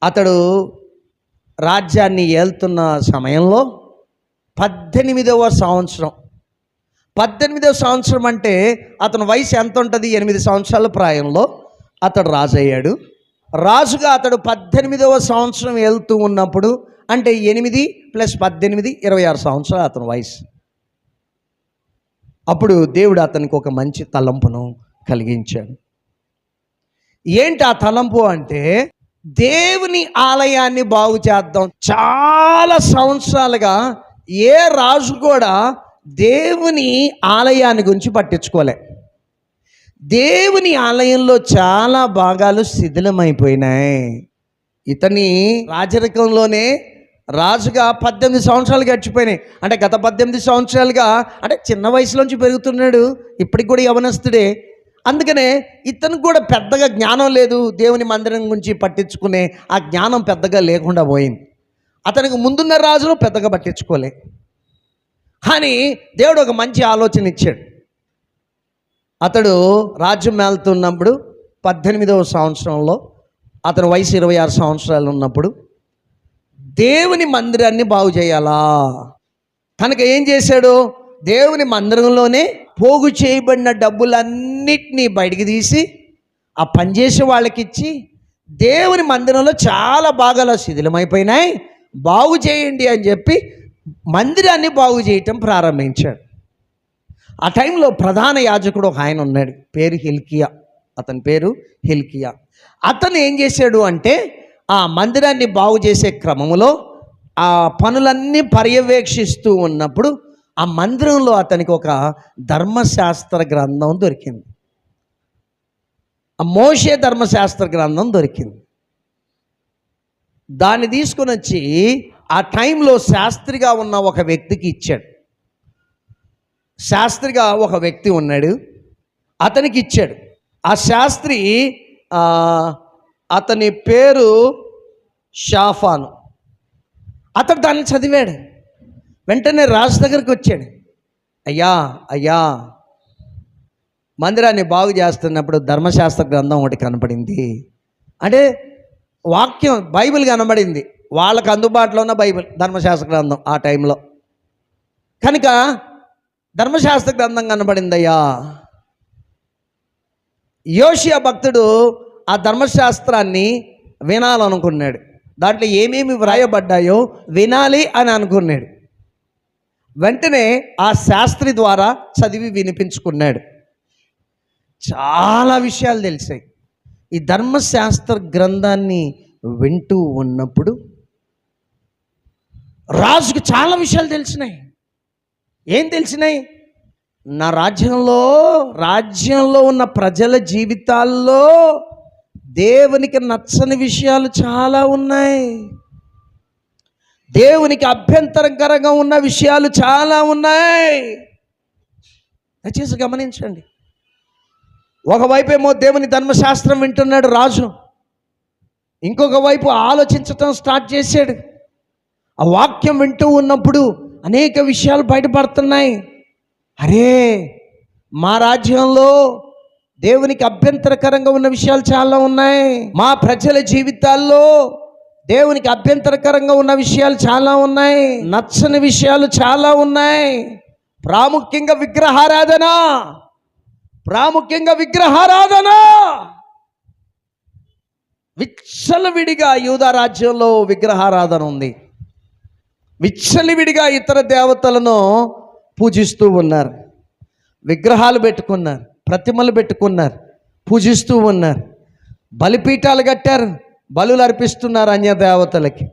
అతడు రాజ్యాన్ని ఏలుతున్న సమయంలో 18వ సంవత్సరం. 18వ సంవత్సరం అంటే అతని వయసు ఎంత ఉంటుంది? 8 సంవత్సరాల ప్రాయంలో అతడు రాజు అయ్యాడు. రాజుగా అతడు 18వ సంవత్సరం వెళ్తూ ఉన్నప్పుడు, అంటే 8 + 18 26 సంవత్సరాలు అతని వయసు. అప్పుడు దేవుడు అతనికి ఒక మంచి తలంపును కలిగించాడు. ఏంటి ఆ తలంపు అంటే, దేవుని ఆలయాన్ని బాగు చేద్దాం. చాలా సంవత్సరాలుగా ఏ రాజు కూడా దేవుని ఆలయాన్ని గురించి పట్టించుకోలే. దేవుని ఆలయంలో చాలా భాగాలు శిథిలమైపోయినాయి. ఇతని రాజరికంలోనే రాజుగా 18 సంవత్సరాలు గడిచిపోయినాయి. అంటే గత 18 సంవత్సరాలుగా, అంటే చిన్న వయసులోంచి పెరుగుతున్నాడు, ఇప్పటికి కూడా యవనస్తుడే. అందుకనే ఇతనికి కూడా పెద్దగా జ్ఞానం లేదు, దేవుని మందిరం గురించి పట్టించుకునే ఆ జ్ఞానం పెద్దగా లేకుండా పోయింది. అతనికి ముందున్న రాజును పెద్దగా పట్టించుకోలే. కానీ దేవుడు ఒక మంచి ఆలోచన ఇచ్చాడు. అతడు రాజ్యం మేలుతున్నప్పుడు 18వ సంవత్సరంలో, అతని వయసు 26 సంవత్సరాలు ఉన్నప్పుడు, దేవుని మందిరాన్ని బాగు చేయాలా కనుక ఏం చేశాడు? దేవుని మందిరంలోనే పోగు చేయబడిన డబ్బులన్నిటినీ బయటికి తీసి ఆ పనిచేసే వాళ్ళకి ఇచ్చి, దేవుని మందిరంలో చాలా భాగాలు శిథిలమైపోయినాయి, బాగు చేయండి అని చెప్పి మందిరాన్ని బాగు చేయటం ప్రారంభించాడు. ఆ టైంలో ప్రధాన యాజకుడు ఒక ఆయన ఉన్నాడు, పేరు హిల్కియా. అతని పేరు హిల్కియా. అతను ఏం చేశాడు అంటే, ఆ మందిరాన్ని బాగు చేసే క్రమంలో ఆ పనులన్నీ పర్యవేక్షిస్తూ ఉన్నప్పుడు ఆ మందిరంలో అతనికి ఒక ధర్మశాస్త్ర గ్రంథం దొరికింది. ఆ మోషే ధర్మశాస్త్ర గ్రంథం దొరికింది. దాన్ని తీసుకుని వచ్చి ఆ టైంలో శాస్త్రిగా ఉన్న ఒక వ్యక్తికి ఇచ్చాడు. శాస్త్రిగా ఒక వ్యక్తి ఉన్నాడు, అతనికి ఇచ్చాడు. ఆ శాస్త్రి అతని పేరు షాఫాను. అతడు దాన్ని చదివాడు. వెంటనే రాజు దగ్గరికి వచ్చాడు. అయ్యా అయ్యా, మందిరాన్ని బాగు చేస్తున్నప్పుడు ధర్మశాస్త్ర గ్రంథం ఒకటి కనపడింది. అంటే వాక్యం, బైబిల్ కనబడింది. వాళ్ళకు అందుబాటులో ఉన్న బైబిల్, ధర్మశాస్త్ర గ్రంథం ఆ టైంలో. కనుక ధర్మశాస్త్ర గ్రంథం కనబడిందయ్యా. యోషియా భక్తుడు ఆ ధర్మశాస్త్రాన్ని వినాలనుకున్నాడు. దాంట్లో ఏమేమి వ్రాయబడ్డాయో వినాలి అని అనుకున్నాడు. వెంటనే ఆ శాస్త్రి ద్వారా చదివి వినిపించుకున్నాడు. చాలా విషయాలు తెలిసాయి. ఈ ధర్మశాస్త్ర గ్రంథాన్ని వింటూ ఉన్నప్పుడు రాజుకు చాలా విషయాలు తెలిసినాయి. ఏం తెలిసినాయి? నా రాజ్యంలో ఉన్న ప్రజల జీవితాల్లో దేవునికి నచ్చని విషయాలు చాలా ఉన్నాయి. దేవునికి అభ్యంతరకరంగా ఉన్న విషయాలు చాలా ఉన్నాయి. దయచేసి గమనించండి. ఒకవైపు ఏమో దేవుని ధర్మశాస్త్రం వింటున్నాడు రాజు, ఇంకొక వైపు ఆలోచించటం స్టార్ట్ చేశాడు. ఆ వాక్యం వింటూ ఉన్నప్పుడు అనేక విషయాలు బయటపడుతున్నాయి. అరే, మా రాజ్యంలో దేవునికి అభ్యంతరకరంగా ఉన్న విషయాలు చాలా ఉన్నాయి. మా ప్రజల జీవితాల్లో దేవునికి అభ్యంతరకరంగా ఉన్న విషయాలు చాలా ఉన్నాయి. నచ్చని విషయాలు చాలా ఉన్నాయి. ప్రాముఖ్యంగా విగ్రహారాధన. విచ్చలవిడిగా యూదా రాజ్యంలో విగ్రహారాధన ఉంది. విచ్చలవిడిగా ఇతర దేవతలను పూజిస్తూ ఉన్నారు, విగ్రహాలు పెట్టుకున్నారు. ప్రతిమలు పెట్టుకున్నారు, పూజిస్తూ ఉన్నారు, బలిపీఠాలు కట్టారు, బలులు అర్పిస్తున్నారు అన్య దేవతలకి.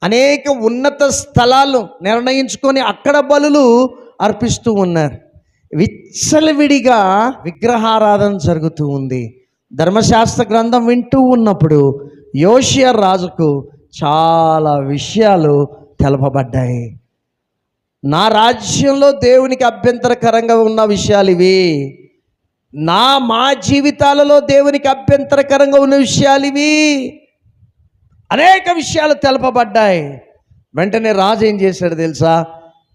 అనేక ఉన్నత స్థలాలు నిర్ణయించుకొని అక్కడ బలులు అర్పిస్తూ ఉన్నారు. విచ్చలవిడిగా విగ్రహారాధన జరుగుతూ ఉంది. ధర్మశాస్త్ర గ్రంథం వింటూ ఉన్నప్పుడు యోషియా రాజుకు చాలా విషయాలు తెలపబడ్డాయి. నా రాజ్యంలో దేవునికి అభ్యంతరకరంగా ఉన్న విషయాలు ఇవి, మా జీవితాలలో దేవునికి అభ్యంతరకరంగా ఉన్న విషయాలు ఇవి, అనేక విషయాలు తెలపబడ్డాయి. వెంటనే రాజు ఏం చేశాడు తెలుసా?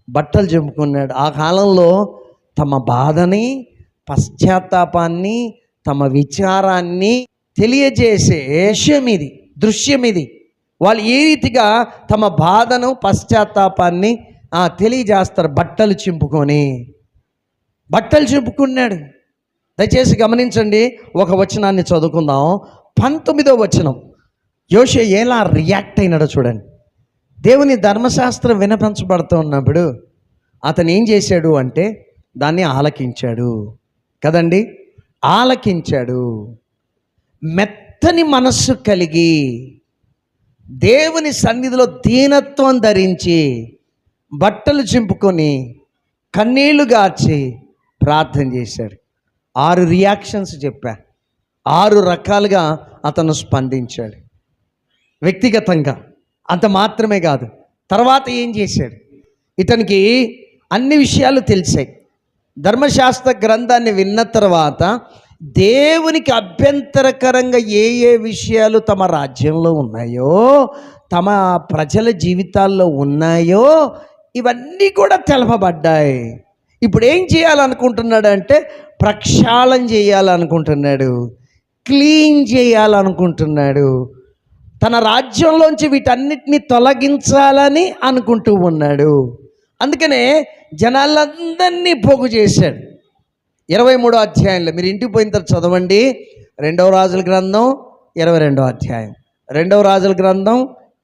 బట్టలు చింపుకున్నాడు. ఆ కాలంలో తమ బాధని, పశ్చాత్తాపాన్ని, తమ విచారాన్ని తెలియజేసే దృశ్యం ఇది. వాళ్ళు ఏ రీతిగా తమ బాధను, పశ్చాత్తాపాన్ని తెలియజేస్తారు. బట్టలు చింపుకున్నాడు. దయచేసి గమనించండి, ఒక వచనాన్ని చదువుకుందాం. 19వ వచనం. యోషియా ఎలా రియాక్ట్ అయినాడో చూడండి. దేవుని ధర్మశాస్త్రం వినపించబడుతూ ఉన్నప్పుడు అతను ఏం చేశాడు అంటే దాన్ని ఆలకించాడు కదండి. ఆలకించాడు. మెత్తని మనస్సు కలిగి దేవుని సన్నిధిలో దీనత్వం ధరించి బట్టలు చింపుకొని కన్నీళ్లు గార్చి ప్రార్థన చేశాడు. 6 రియాక్షన్స్ చెప్పా. 6 రకాలుగా అతను స్పందించాడు వ్యక్తిగతంగా. అంత మాత్రమే కాదు, తర్వాత ఏం చేశాడు? ఇతనికి అన్ని విషయాలు తెలిసాయి. ధర్మశాస్త్ర గ్రంథాన్ని విన్న తర్వాత దేవునికి అభ్యంతరకరంగా ఏ విషయాలు తమ రాజ్యంలో ఉన్నాయో, తమ ప్రజల జీవితాల్లో ఉన్నాయో, ఇవన్నీ కూడా తెలపబడ్డాయి. ఇప్పుడు ఏం చేయాలనుకుంటున్నాడు? ప్రక్షాళన చేయాలనుకుంటున్నాడు, క్లీన్ చేయాలనుకుంటున్నాడు. తన రాజ్యంలోంచి వీటన్నిటిని తొలగించాలని అనుకుంటూ ఉన్నాడు. అందుకనే జనాలందరినీ పోగు చేశాడు. 23వ అధ్యాయంలో మీరు ఇంటికి పోయిన తర్వాత చదవండి. 2వ రాజుల గ్రంథం 22వ అధ్యాయం, 2వ రాజుల గ్రంథం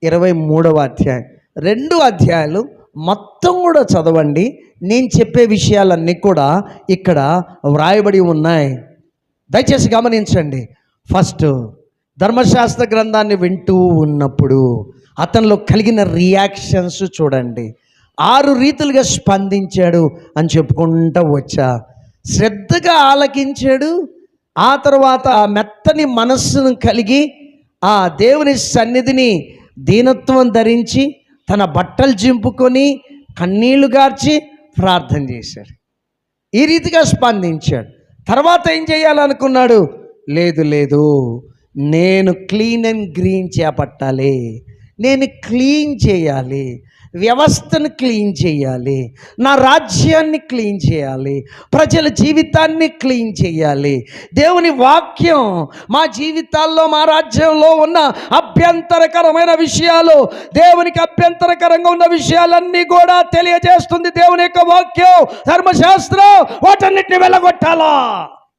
23వ అధ్యాయం, 2 అధ్యాయాలు మొత్తం కూడా చదవండి. నేను చెప్పే విషయాలన్నీ కూడా ఇక్కడ వ్రాయబడి ఉన్నాయి. దయచేసి గమనించండి. ఫస్ట్, ధర్మశాస్త్ర గ్రంథాన్ని వింటూ ఉన్నప్పుడు అతనిలో కలిగిన రియాక్షన్స్ చూడండి. 6 రీతులుగా స్పందించాడు అని చెప్పుకుంటూ వచ్చా. శ్రద్ధగా ఆలకించాడు. ఆ తర్వాత మెత్తని మనస్సును కలిగి ఆ దేవుని సన్నిధిని దీనత్వం ధరించి తన బట్టలు చింపుకొని కన్నీళ్లు గార్చి ప్రార్థన చేశాడు. ఈ రీతిగా స్పందించాడు. తర్వాత ఏం చేయాలనుకున్నాడు? లేదు, నేను క్లీన్ అండ్ గ్రీన్ చేపట్టాలి, నేను క్లీన్ చేయాలి, వ్యవస్థను క్లీన్ చేయాలి, నా రాజ్యాన్ని క్లీన్ చేయాలి, ప్రజల జీవితాన్ని క్లీన్ చేయాలి. దేవుని వాక్యం మా జీవితాల్లో, మా రాజ్యంలో ఉన్న అభ్యంతరకరమైన విషయాలు, దేవునికి అభ్యంతరకరంగా ఉన్న విషయాలన్నీ కూడా తెలియజేస్తుంది దేవుని యొక్క వాక్యం, ధర్మశాస్త్రం. వాటన్నిటిని వెళ్ళగొట్టాలా?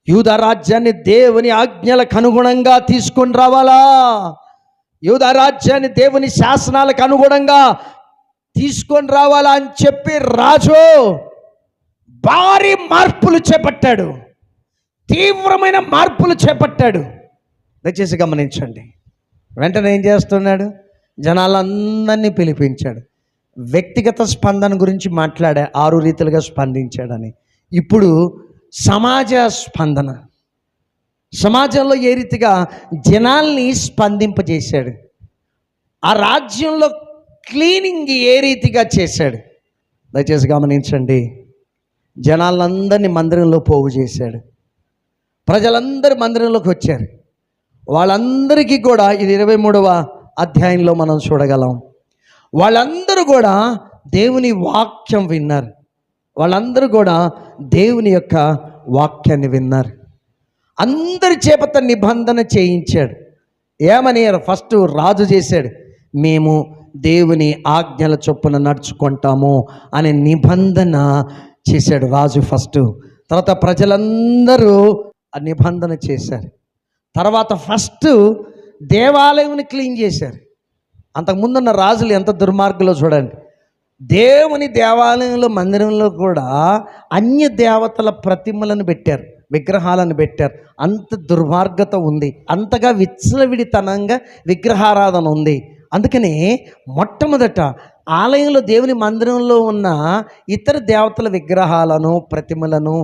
యూదా రాజ్యాన్ని దేవుని ఆజ్ఞలకు అనుగుణంగా తీసుకొని రావాలా? యూదా రాజ్యాన్ని దేవుని శాసనాలకు అనుగుణంగా తీసుకొని రావాలా అని చెప్పి రాజు భారీ మార్పులు చేపట్టాడు, తీవ్రమైన మార్పులు చేపట్టాడు. దయచేసి గమనించండి. వెంటనే ఏం చేస్తున్నాడు? జనాలందరినీ పిలిపించాడు. వ్యక్తిగత స్పందన గురించి మాట్లాడా, 6 రీతిలుగా స్పందించాడని. ఇప్పుడు సమాజ స్పందన, సమాజంలో ఏ రీతిగా జనాల్ని స్పందింపజేశాడు, ఆ రాజ్యంలో క్లీనింగ్ ఏ రీతిగా చేశాడు. దయచేసి గమనించండి. జనాలందరినీ మందిరంలో పోగు చేశాడు. ప్రజలందరూ మందిరంలోకి వచ్చారు. వాళ్ళందరికీ కూడా ఇది 23వ అధ్యాయంలో మనం చూడగలం. వాళ్ళందరూ కూడా దేవుని వాక్యం విన్నారు. వాళ్ళందరూ కూడా దేవుని యొక్క వాక్యాన్ని విన్నారు. అందరి చేపత నిబంధన చేయించాడు. ఏమని? ఫస్ట్ రాజు చేశాడు, మేము దేవుని ఆజ్ఞల చొప్పున నడుచుకుంటాము అనే నిబంధన చేశాడు రాజు ఫస్ట్. తర్వాత ప్రజలందరూ ఆ నిబంధన చేశారు. తర్వాత ఫస్ట్ దేవాలయంని క్లీన్ చేశారు. అంతకుముందున్న రాజులు ఎంత దుర్మార్గులో చూడండి. దేవుని దేవాలయంలో, మందిరంలో కూడా అన్య దేవతల ప్రతిమలను పెట్టారు. విగ్రహాలను పెట్టారు. అంత దుర్మార్గత ఉంది, అంతగా విచ్చలవిడితనంగా విగ్రహారాధన ఉంది. అందుకని మొట్టమొదట ఆలయంలో దేవుని మందిరంలో ఉన్న ఇతర దేవతల విగ్రహాలను ప్రతిమలను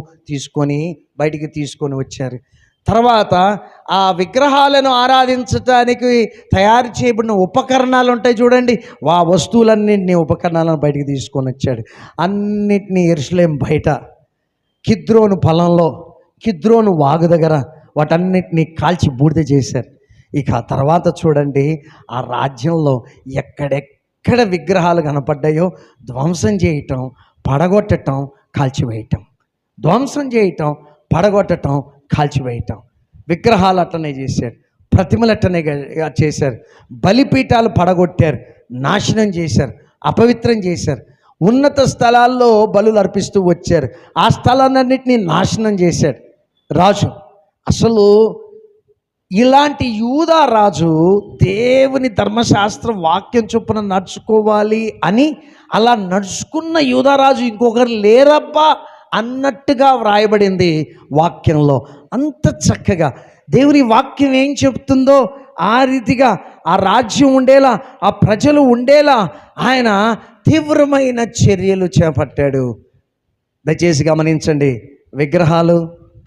బయటికి తీసుకొని వచ్చారు. తర్వాత ఆ విగ్రహాలను ఆరాధించటానికి తయారు చేయబడిన ఉపకరణాలు ఉంటాయి చూడండి, ఆ వస్తువులన్నింటినీ ఉపకరణాలను బయటికి తీసుకొని వచ్చాడు. అన్నిటినీ యెరూషలేము బయట కిద్రోను పొలంలో, కిద్రోను వాగు దగ్గర వాటన్నిటినీ కాల్చి బూడిద చేశారు. ఇక ఆ తర్వాత చూడండి, ఆ రాజ్యంలో ఎక్కడెక్కడ విగ్రహాలు కనపడ్డాయో ధ్వంసం చేయటం, పడగొట్టటం, కాల్చివేయటం. ధ్వంసం చేయటం, పడగొట్టటం, కాల్చివేయటం. విగ్రహాలు అట్లనే చేశారు, ప్రతిమలు అట్లనే చేశారు, బలిపీఠాలు పడగొట్టారు, నాశనం చేశారు, అపవిత్రం చేశారు. ఉన్నత స్థలాల్లో బలులు అర్పిస్తూ వచ్చారు, ఆ స్థలాలన్నింటినీ నాశనం చేశాడు రాజు. అసలు ఇలాంటి యూదా రాజు దేవుని ధర్మశాస్త్రం వాక్యం చొప్పున నడుచుకోవాలి అని అలా నడుచుకున్న యూదారాజు ఇంకొకరు లేరబ్బా అన్నట్టుగా వ్రాయబడింది వాక్యంలో. అంత చక్కగా దేవుని వాక్యం ఏం చెప్తుందో ఆ రీతిగా ఆ రాజ్యం ఉండేలా, ఆ ప్రజలు ఉండేలా ఆయన తీవ్రమైన చర్యలు చేపట్టాడు. దయచేసి గమనించండి, విగ్రహాలు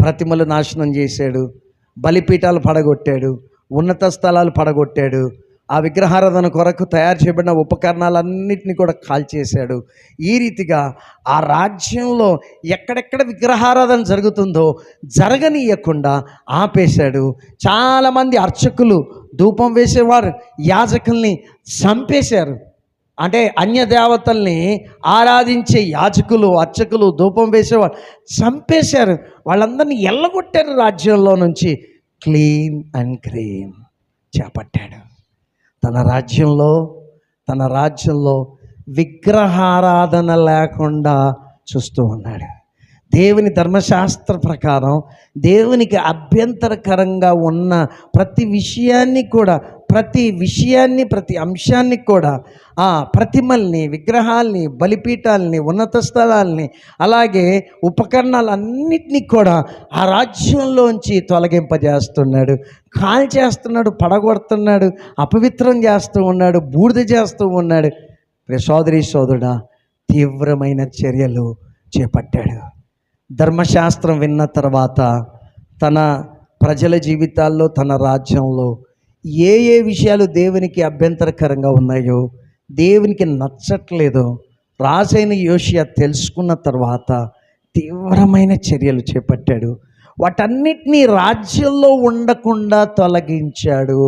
ప్రతిమలు నాశనం చేశాడు, బలిపీఠాలు పడగొట్టాడు, ఉన్నత స్థలాలు పడగొట్టాడు, ఆ విగ్రహారాధన కొరకు తయారు చేయబడిన ఉపకరణాలన్నింటినీ కూడా కాల్చేశాడు. ఈ రీతిగా ఆ రాజ్యంలో ఎక్కడెక్కడ విగ్రహారాధన జరుగుతుందో జరగనీయకుండా ఆపేశాడు. చాలామంది అర్చకులు, ధూపం వేసేవారు, యాజకుల్ని చంపేశారు. అంటే అన్య దేవతల్ని ఆరాధించే యాజకులు, అర్చకులు, ధూపం వేసేవారు చంపేశారు. వాళ్ళందరినీ ఎల్లగొట్టారు రాజ్యంలో నుంచి. క్లీన్ అండ్ గ్రీన్ చేపట్టాడు. తన రాజ్యంలో విగ్రహారాధన లేకుండా చూస్తూ ఉన్నాడు. దేవుని ధర్మశాస్త్ర ప్రకారం దేవునికి అభ్యంతరకరంగా ఉన్న ప్రతి అంశాన్ని కూడా ఆ ప్రతిమల్ని, విగ్రహాల్ని, బలిపీఠాలని, ఉన్నత స్థలాల్ని, అలాగే ఉపకరణాలన్నింటినీ కూడా ఆ రాజ్యంలోంచి తొలగింపజేస్తున్నాడు, కాల్చేస్తున్నాడు, పడగొడుతున్నాడు, అపవిత్రం చేస్తూ ఉన్నాడు, బూడిద చేస్తూ ఉన్నాడు. సోదరి సోదరుడా, తీవ్రమైన చర్యలు చేపట్టాడు. ధర్మశాస్త్రం విన్న తర్వాత తన ప్రజల జీవితాల్లో, తన రాజ్యంలో ఏ విషయాలు దేవునికి అభ్యంతరకరంగా ఉన్నాయో, దేవునికి నచ్చట్లేదో రాజైన యోషియా తెలుసుకున్న తర్వాత తీవ్రమైన చర్యలు చేపట్టాడు. వాటన్నిటినీ రాజ్యంలో ఉండకుండా తొలగించాడు.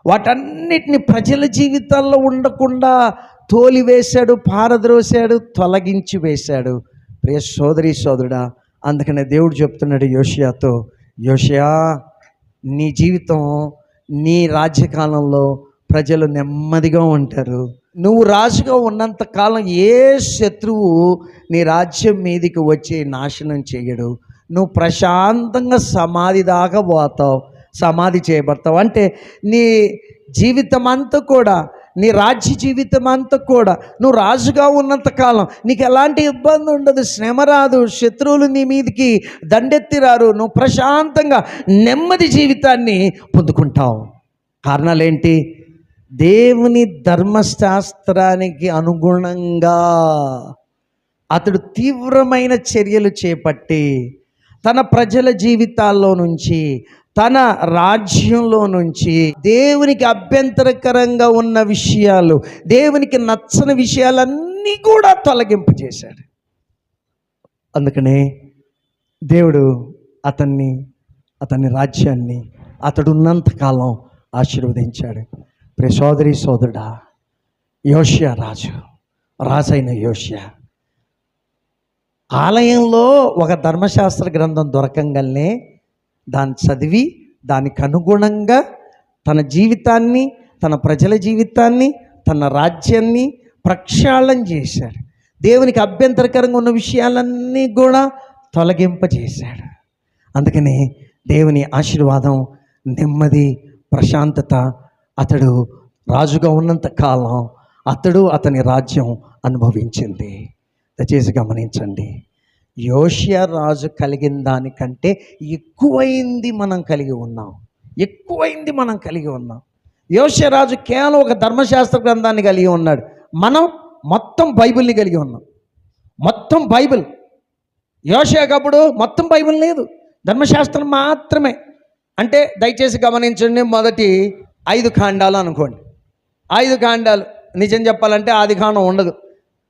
వాటన్నిటిని ప్రజల జీవితాల్లో ఉండకుండా తోలివేశాడు, పారద్రోశాడు, తొలగించి వేశాడు. ప్రియ సోదరి సోదరుడా, అందుకనే దేవుడు చెప్తున్నాడు యోషియాతో, యోషియా, నీ జీవితం, నీ రాజ్యకాలంలో ప్రజలు నెమ్మదిగా ఉంటారు. నువ్వు రాజుగా ఉన్నంత కాలం ఏ శత్రువు నీ రాజ్యం మీదకి వచ్చి నాశనం చేయడు. నువ్వు ప్రశాంతంగా సమాధి దాకా పోతావు, సమాధి చేయబడతావు. అంటే నీ జీవితం అంతా కూడా, నీ రాజ్య జీవితం అంతా కూడా నువ్వు రాజుగా ఉన్నంత కాలం నీకు ఎలాంటి ఇబ్బంది ఉండదు, శ్రమ రాదు, శత్రువులు నీ మీదకి దండెత్తిరారు. నువ్వు ప్రశాంతంగా నెమ్మది జీవితాన్ని పొందుకుంటావు. కారణాలేంటి? దేవుని ధర్మశాస్త్రానికి అనుగుణంగా అతడు తీవ్రమైన చర్యలు చేపట్టి తన ప్రజల జీవితాల్లో నుంచి, తన రాజ్యంలో నుంచి దేవునికి అభ్యంతరకరంగా ఉన్న విషయాలు, దేవునికి నచ్చని విషయాలన్నీ కూడా తొలగింపు చేశాడు. అందుకనే దేవుడు అతని రాజ్యాన్ని అతడున్నంతకాలం ఆశీర్వదించాడు. ప్రియ సోదరి సోదరుడా, యోషియా రాజైన యోషియా ఆలయంలో ఒక ధర్మశాస్త్ర గ్రంథం దొరకంగానే దాన్ని చదివి దానికి అనుగుణంగా తన జీవితాన్ని, తన ప్రజల జీవితాన్ని, తన రాజ్యాన్ని ప్రక్షాళన చేశాడు. దేవునికి అభ్యంతరకరంగా ఉన్న విషయాలన్నీ కూడా తొలగింపజేశాడు. అందుకని దేవుని ఆశీర్వాదం, నెమ్మది, ప్రశాంతత అతడు రాజుగా ఉన్నంత కాలం అతని రాజ్యం అనుభవించింది. దయచేసి గమనించండి, యోషియా రాజు కలిగిన దానికంటే ఎక్కువైంది మనం కలిగి ఉన్నాం. ఎక్కువైంది మనం కలిగి ఉన్నాం. యోషియా రాజు కేవలం ఒక ధర్మశాస్త్ర గ్రంథాన్ని కలిగి ఉన్నాడు. మనం మొత్తం బైబిల్ని కలిగి ఉన్నాం. మొత్తం బైబిల్. యోషియాకప్పుడు మొత్తం బైబిల్ లేదు, ధర్మశాస్త్రం మాత్రమే. అంటే దయచేసి గమనించండి, మొదటి 5 ఖండాలు అనుకోండి. 5 ఖండాలు నిజం చెప్పాలంటే ఆది కాండం ఉండదు,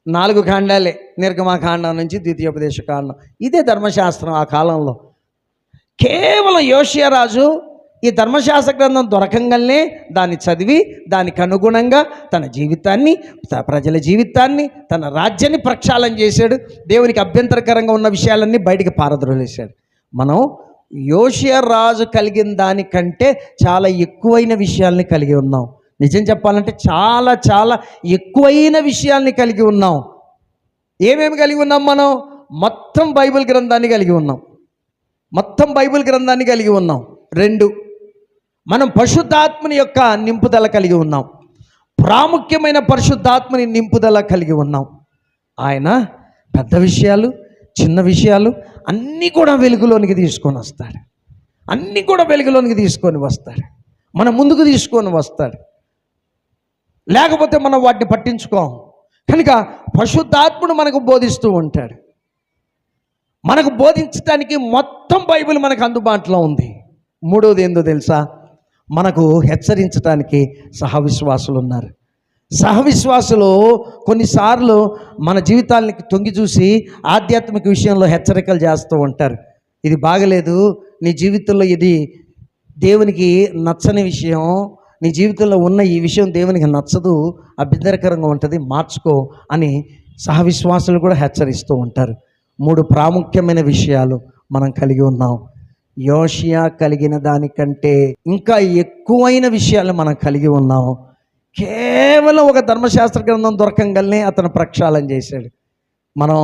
4 ఖండాలే. నిర్గమాకాండం నుంచి ద్వితీయోపదేశ కాండం. ఇదే ధర్మశాస్త్రం ఆ కాలంలో. కేవలం యోషియా రాజు ఈ ధర్మశాస్త్ర గ్రంథం దొరకంగానే దాన్ని చదివి దానికి అనుగుణంగా తన జీవితాన్ని, ప్రజల జీవితాన్ని, తన రాజ్యాన్ని ప్రక్షాళన చేశాడు. దేవునికి అభ్యంతరకరంగా ఉన్న విషయాలన్నీ బయటికి పారద్రోలేశాడు. మనం యోషియా రాజు కలిగిన దానికంటే చాలా ఎక్కువైన విషయాల్ని కలిగి ఉన్నాం. నిజం చెప్పాలంటే చాలా చాలా ఎక్కువైన విషయాల్ని కలిగి ఉన్నాం. ఏమేమి కలిగి ఉన్నాం? మనం మొత్తం బైబిల్ గ్రంథాన్ని కలిగి ఉన్నాం. మొత్తం బైబిల్ గ్రంథాన్ని కలిగి ఉన్నాం. 2, మనం పరిశుద్ధాత్మని యొక్క నింపుదల కలిగి ఉన్నాం. ప్రాముఖ్యమైన పరిశుద్ధాత్మని నింపుదల కలిగి ఉన్నాం. ఆయన పెద్ద విషయాలు, చిన్న విషయాలు అన్నీ కూడా వెలుగులోనికి తీసుకొని వస్తాడు. అన్నీ కూడా వెలుగులోనికి తీసుకొని వస్తాడు. మన ముందుకు తీసుకొని వస్తాడు. లేకపోతే మనం వాటిని పట్టించుకోం. కనుక పరిశుద్ధాత్ముడు మనకు బోధిస్తూ ఉంటాడు. మనకు బోధించడానికి మొత్తం బైబిల్ మనకు అందుబాటులో ఉంది. 3వది ఏందో తెలుసా? మనకు హెచ్చరించడానికి సహవిశ్వాసులు ఉన్నారు. సహవిశ్వాసులు కొన్నిసార్లు మన జీవితాలకి తొంగి చూసి ఆధ్యాత్మిక విషయంలో హెచ్చరికలు చేస్తూ ఉంటారు. ఇది బాగలేదు, నీ జీవితంలో ఇది దేవునికి నచ్చని విషయం, నీ జీవితంలో ఉన్న ఈ విషయం దేవునికి నచ్చదు, అభ్యంతరకరంగా ఉంటుంది, మార్చుకో అని సహవిశ్వాసులు కూడా హెచ్చరిస్తూ ఉంటారు. 3 ప్రాముఖ్యమైన విషయాలు మనం కలిగి ఉన్నాం. యోషియా కలిగిన దానికంటే ఇంకా ఎక్కువైన విషయాలు మనం కలిగి ఉన్నాం. కేవలం ఒక ధర్మశాస్త్ర గ్రంథం దొరకంగానే అతను ప్రక్షాళన చేశాడు. మనం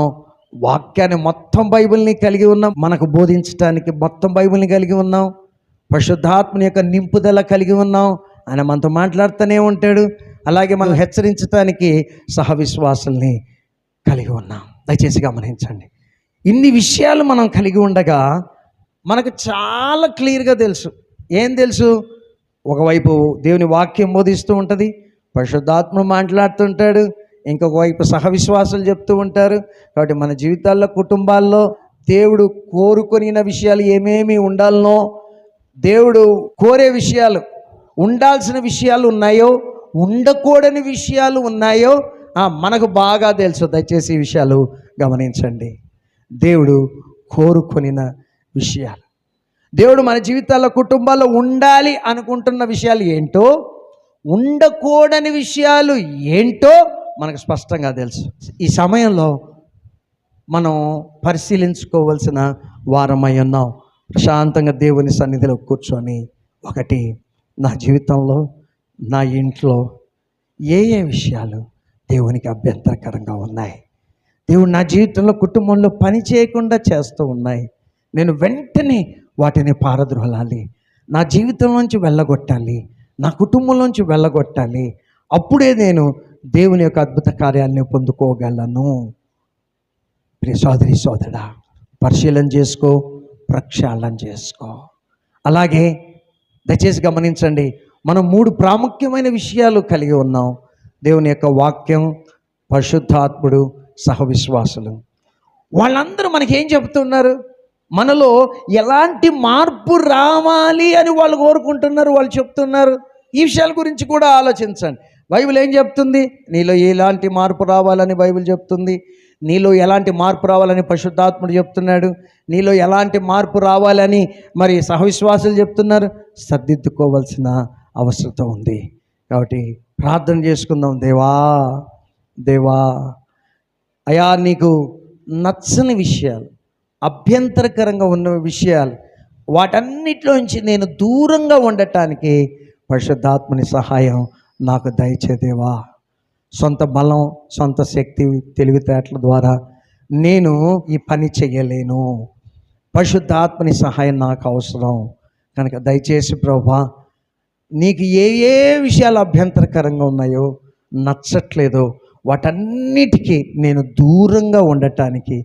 వాక్యాన్ని మొత్తం బైబిల్ని కలిగి ఉన్నాం. మనకు బోధించడానికి మొత్తం బైబిల్ని కలిగి ఉన్నాం. పరిశుద్ధాత్మని యొక్క నింపుదల కలిగి ఉన్నాం. ఆయన మనతో మాట్లాడుతూనే ఉంటాడు. అలాగే మనం హెచ్చరించడానికి సహవిశ్వాసుల్ని కలిగి ఉన్నాం. దయచేసి గమనించండి. ఇన్ని విషయాలు మనం కలిగి ఉండగా మనకు చాలా క్లియర్గా తెలుసు. ఏం తెలుసు? ఒకవైపు దేవుని వాక్యం బోధిస్తూ ఉంటుంది, పరిశుద్ధాత్మ మాట్లాడుతుంటాడు, ఇంకొక వైపు సహవిశ్వాసులు చెప్తూ ఉంటారు. కాబట్టి మన జీవితాల్లో, కుటుంబాల్లో దేవుడు కోరుకొనిన విషయాలు ఏమేమి ఉండాలనో, దేవుడు కోరే విషయాలు, ఉండాల్సిన విషయాలు ఉన్నాయో, ఉండకూడని విషయాలు ఉన్నాయో మనకు బాగా తెలుసు. దయచేసి ఈ విషయాలు గమనించండి. దేవుడు కోరుకొనిన విషయాలు, దేవుడు మన జీవితాల్లో, కుటుంబాల్లో ఉండాలి అనుకుంటున్న విషయాలు ఏంటో, ఉండకూడని విషయాలు ఏంటో మనకు స్పష్టంగా తెలుసు. ఈ సమయంలో మనం పరిశీలించుకోవాల్సిన వారమై ఉన్నాం. ప్రశాంతంగా దేవుని సన్నిధిలో కూర్చొని, ఒకటి, నా జీవితంలో, నా ఇంట్లో ఏ విషయాలు దేవునికి అభ్యంతరకరంగా ఉన్నాయి, దేవుడు నా జీవితంలో, కుటుంబంలో పని చేయకుండా చేస్తూ ఉన్నాయి, నేను వెంటనే వాటిని పారద్రోలాలి, నా జీవితంలోంచి వెళ్ళగొట్టాలి, నా కుటుంబంలోంచి వెళ్ళగొట్టాలి. అప్పుడే నేను దేవుని యొక్క అద్భుత కార్యాలను పొందుకోగలను. ప్రియ సోదరి సోదరుడా, పరిశీలన చేసుకో, ప్రక్షాళన చేసుకో. అలాగే దయచేసి గమనించండి, మనం 3 ప్రాముఖ్యమైన విషయాలు కలిగి ఉన్నాం. దేవుని యొక్క వాక్యం, పరిశుద్ధాత్ముడు, సహవిశ్వాసులు. వాళ్ళందరూ మనకి ఏం చెప్తున్నారు? మనలో ఎలాంటి మార్పు రావాలి అని వాళ్ళు కోరుకుంటున్నారు, వాళ్ళు చెప్తున్నారు. ఈ విషయాల గురించి కూడా ఆలోచించండి. బైబిల్ ఏం చెప్తుంది? నీలో ఎలాంటి మార్పు రావాలని బైబిల్ చెప్తుంది. నీలో ఎలాంటి మార్పు రావాలని పరిశుద్ధాత్ముడు చెప్తున్నాడు. నీలో ఎలాంటి మార్పు రావాలని మరి సహవిశ్వాసులు చెప్తున్నారు. సర్దిద్దుకోవాల్సిన అవసరం ఉంది. కాబట్టి ప్రార్థన చేసుకుందాం. దేవా దేవా అయా, నీకు నచ్చని విషయాలు, అభ్యంతరకరంగా ఉన్న విషయాలు, వాటన్నిటిలోంచి నేను దూరంగా ఉండటానికి పరిశుద్ధాత్మని సహాయం నాకు దయచేదేవా. సొంత బలం, సొంత శక్తి, తెలివితేటల ద్వారా నేను ఈ పని చేయలేను. పరిశుద్ధాత్మని సహాయం నాకు అవసరం. కనుక దయచేసి ప్రభువా, నీకు ఏ విషయాలు అభ్యంతరకరంగా ఉన్నాయో, నచ్చట్లేదో, వాటన్నిటికీ నేను దూరంగా ఉండటానికి,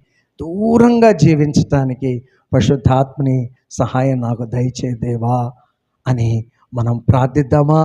దూరంగా జీవించటానికి పరిశుద్ధాత్మని సహాయం నాకు దయచే దేవా అని మనం ప్రార్థిద్దామా?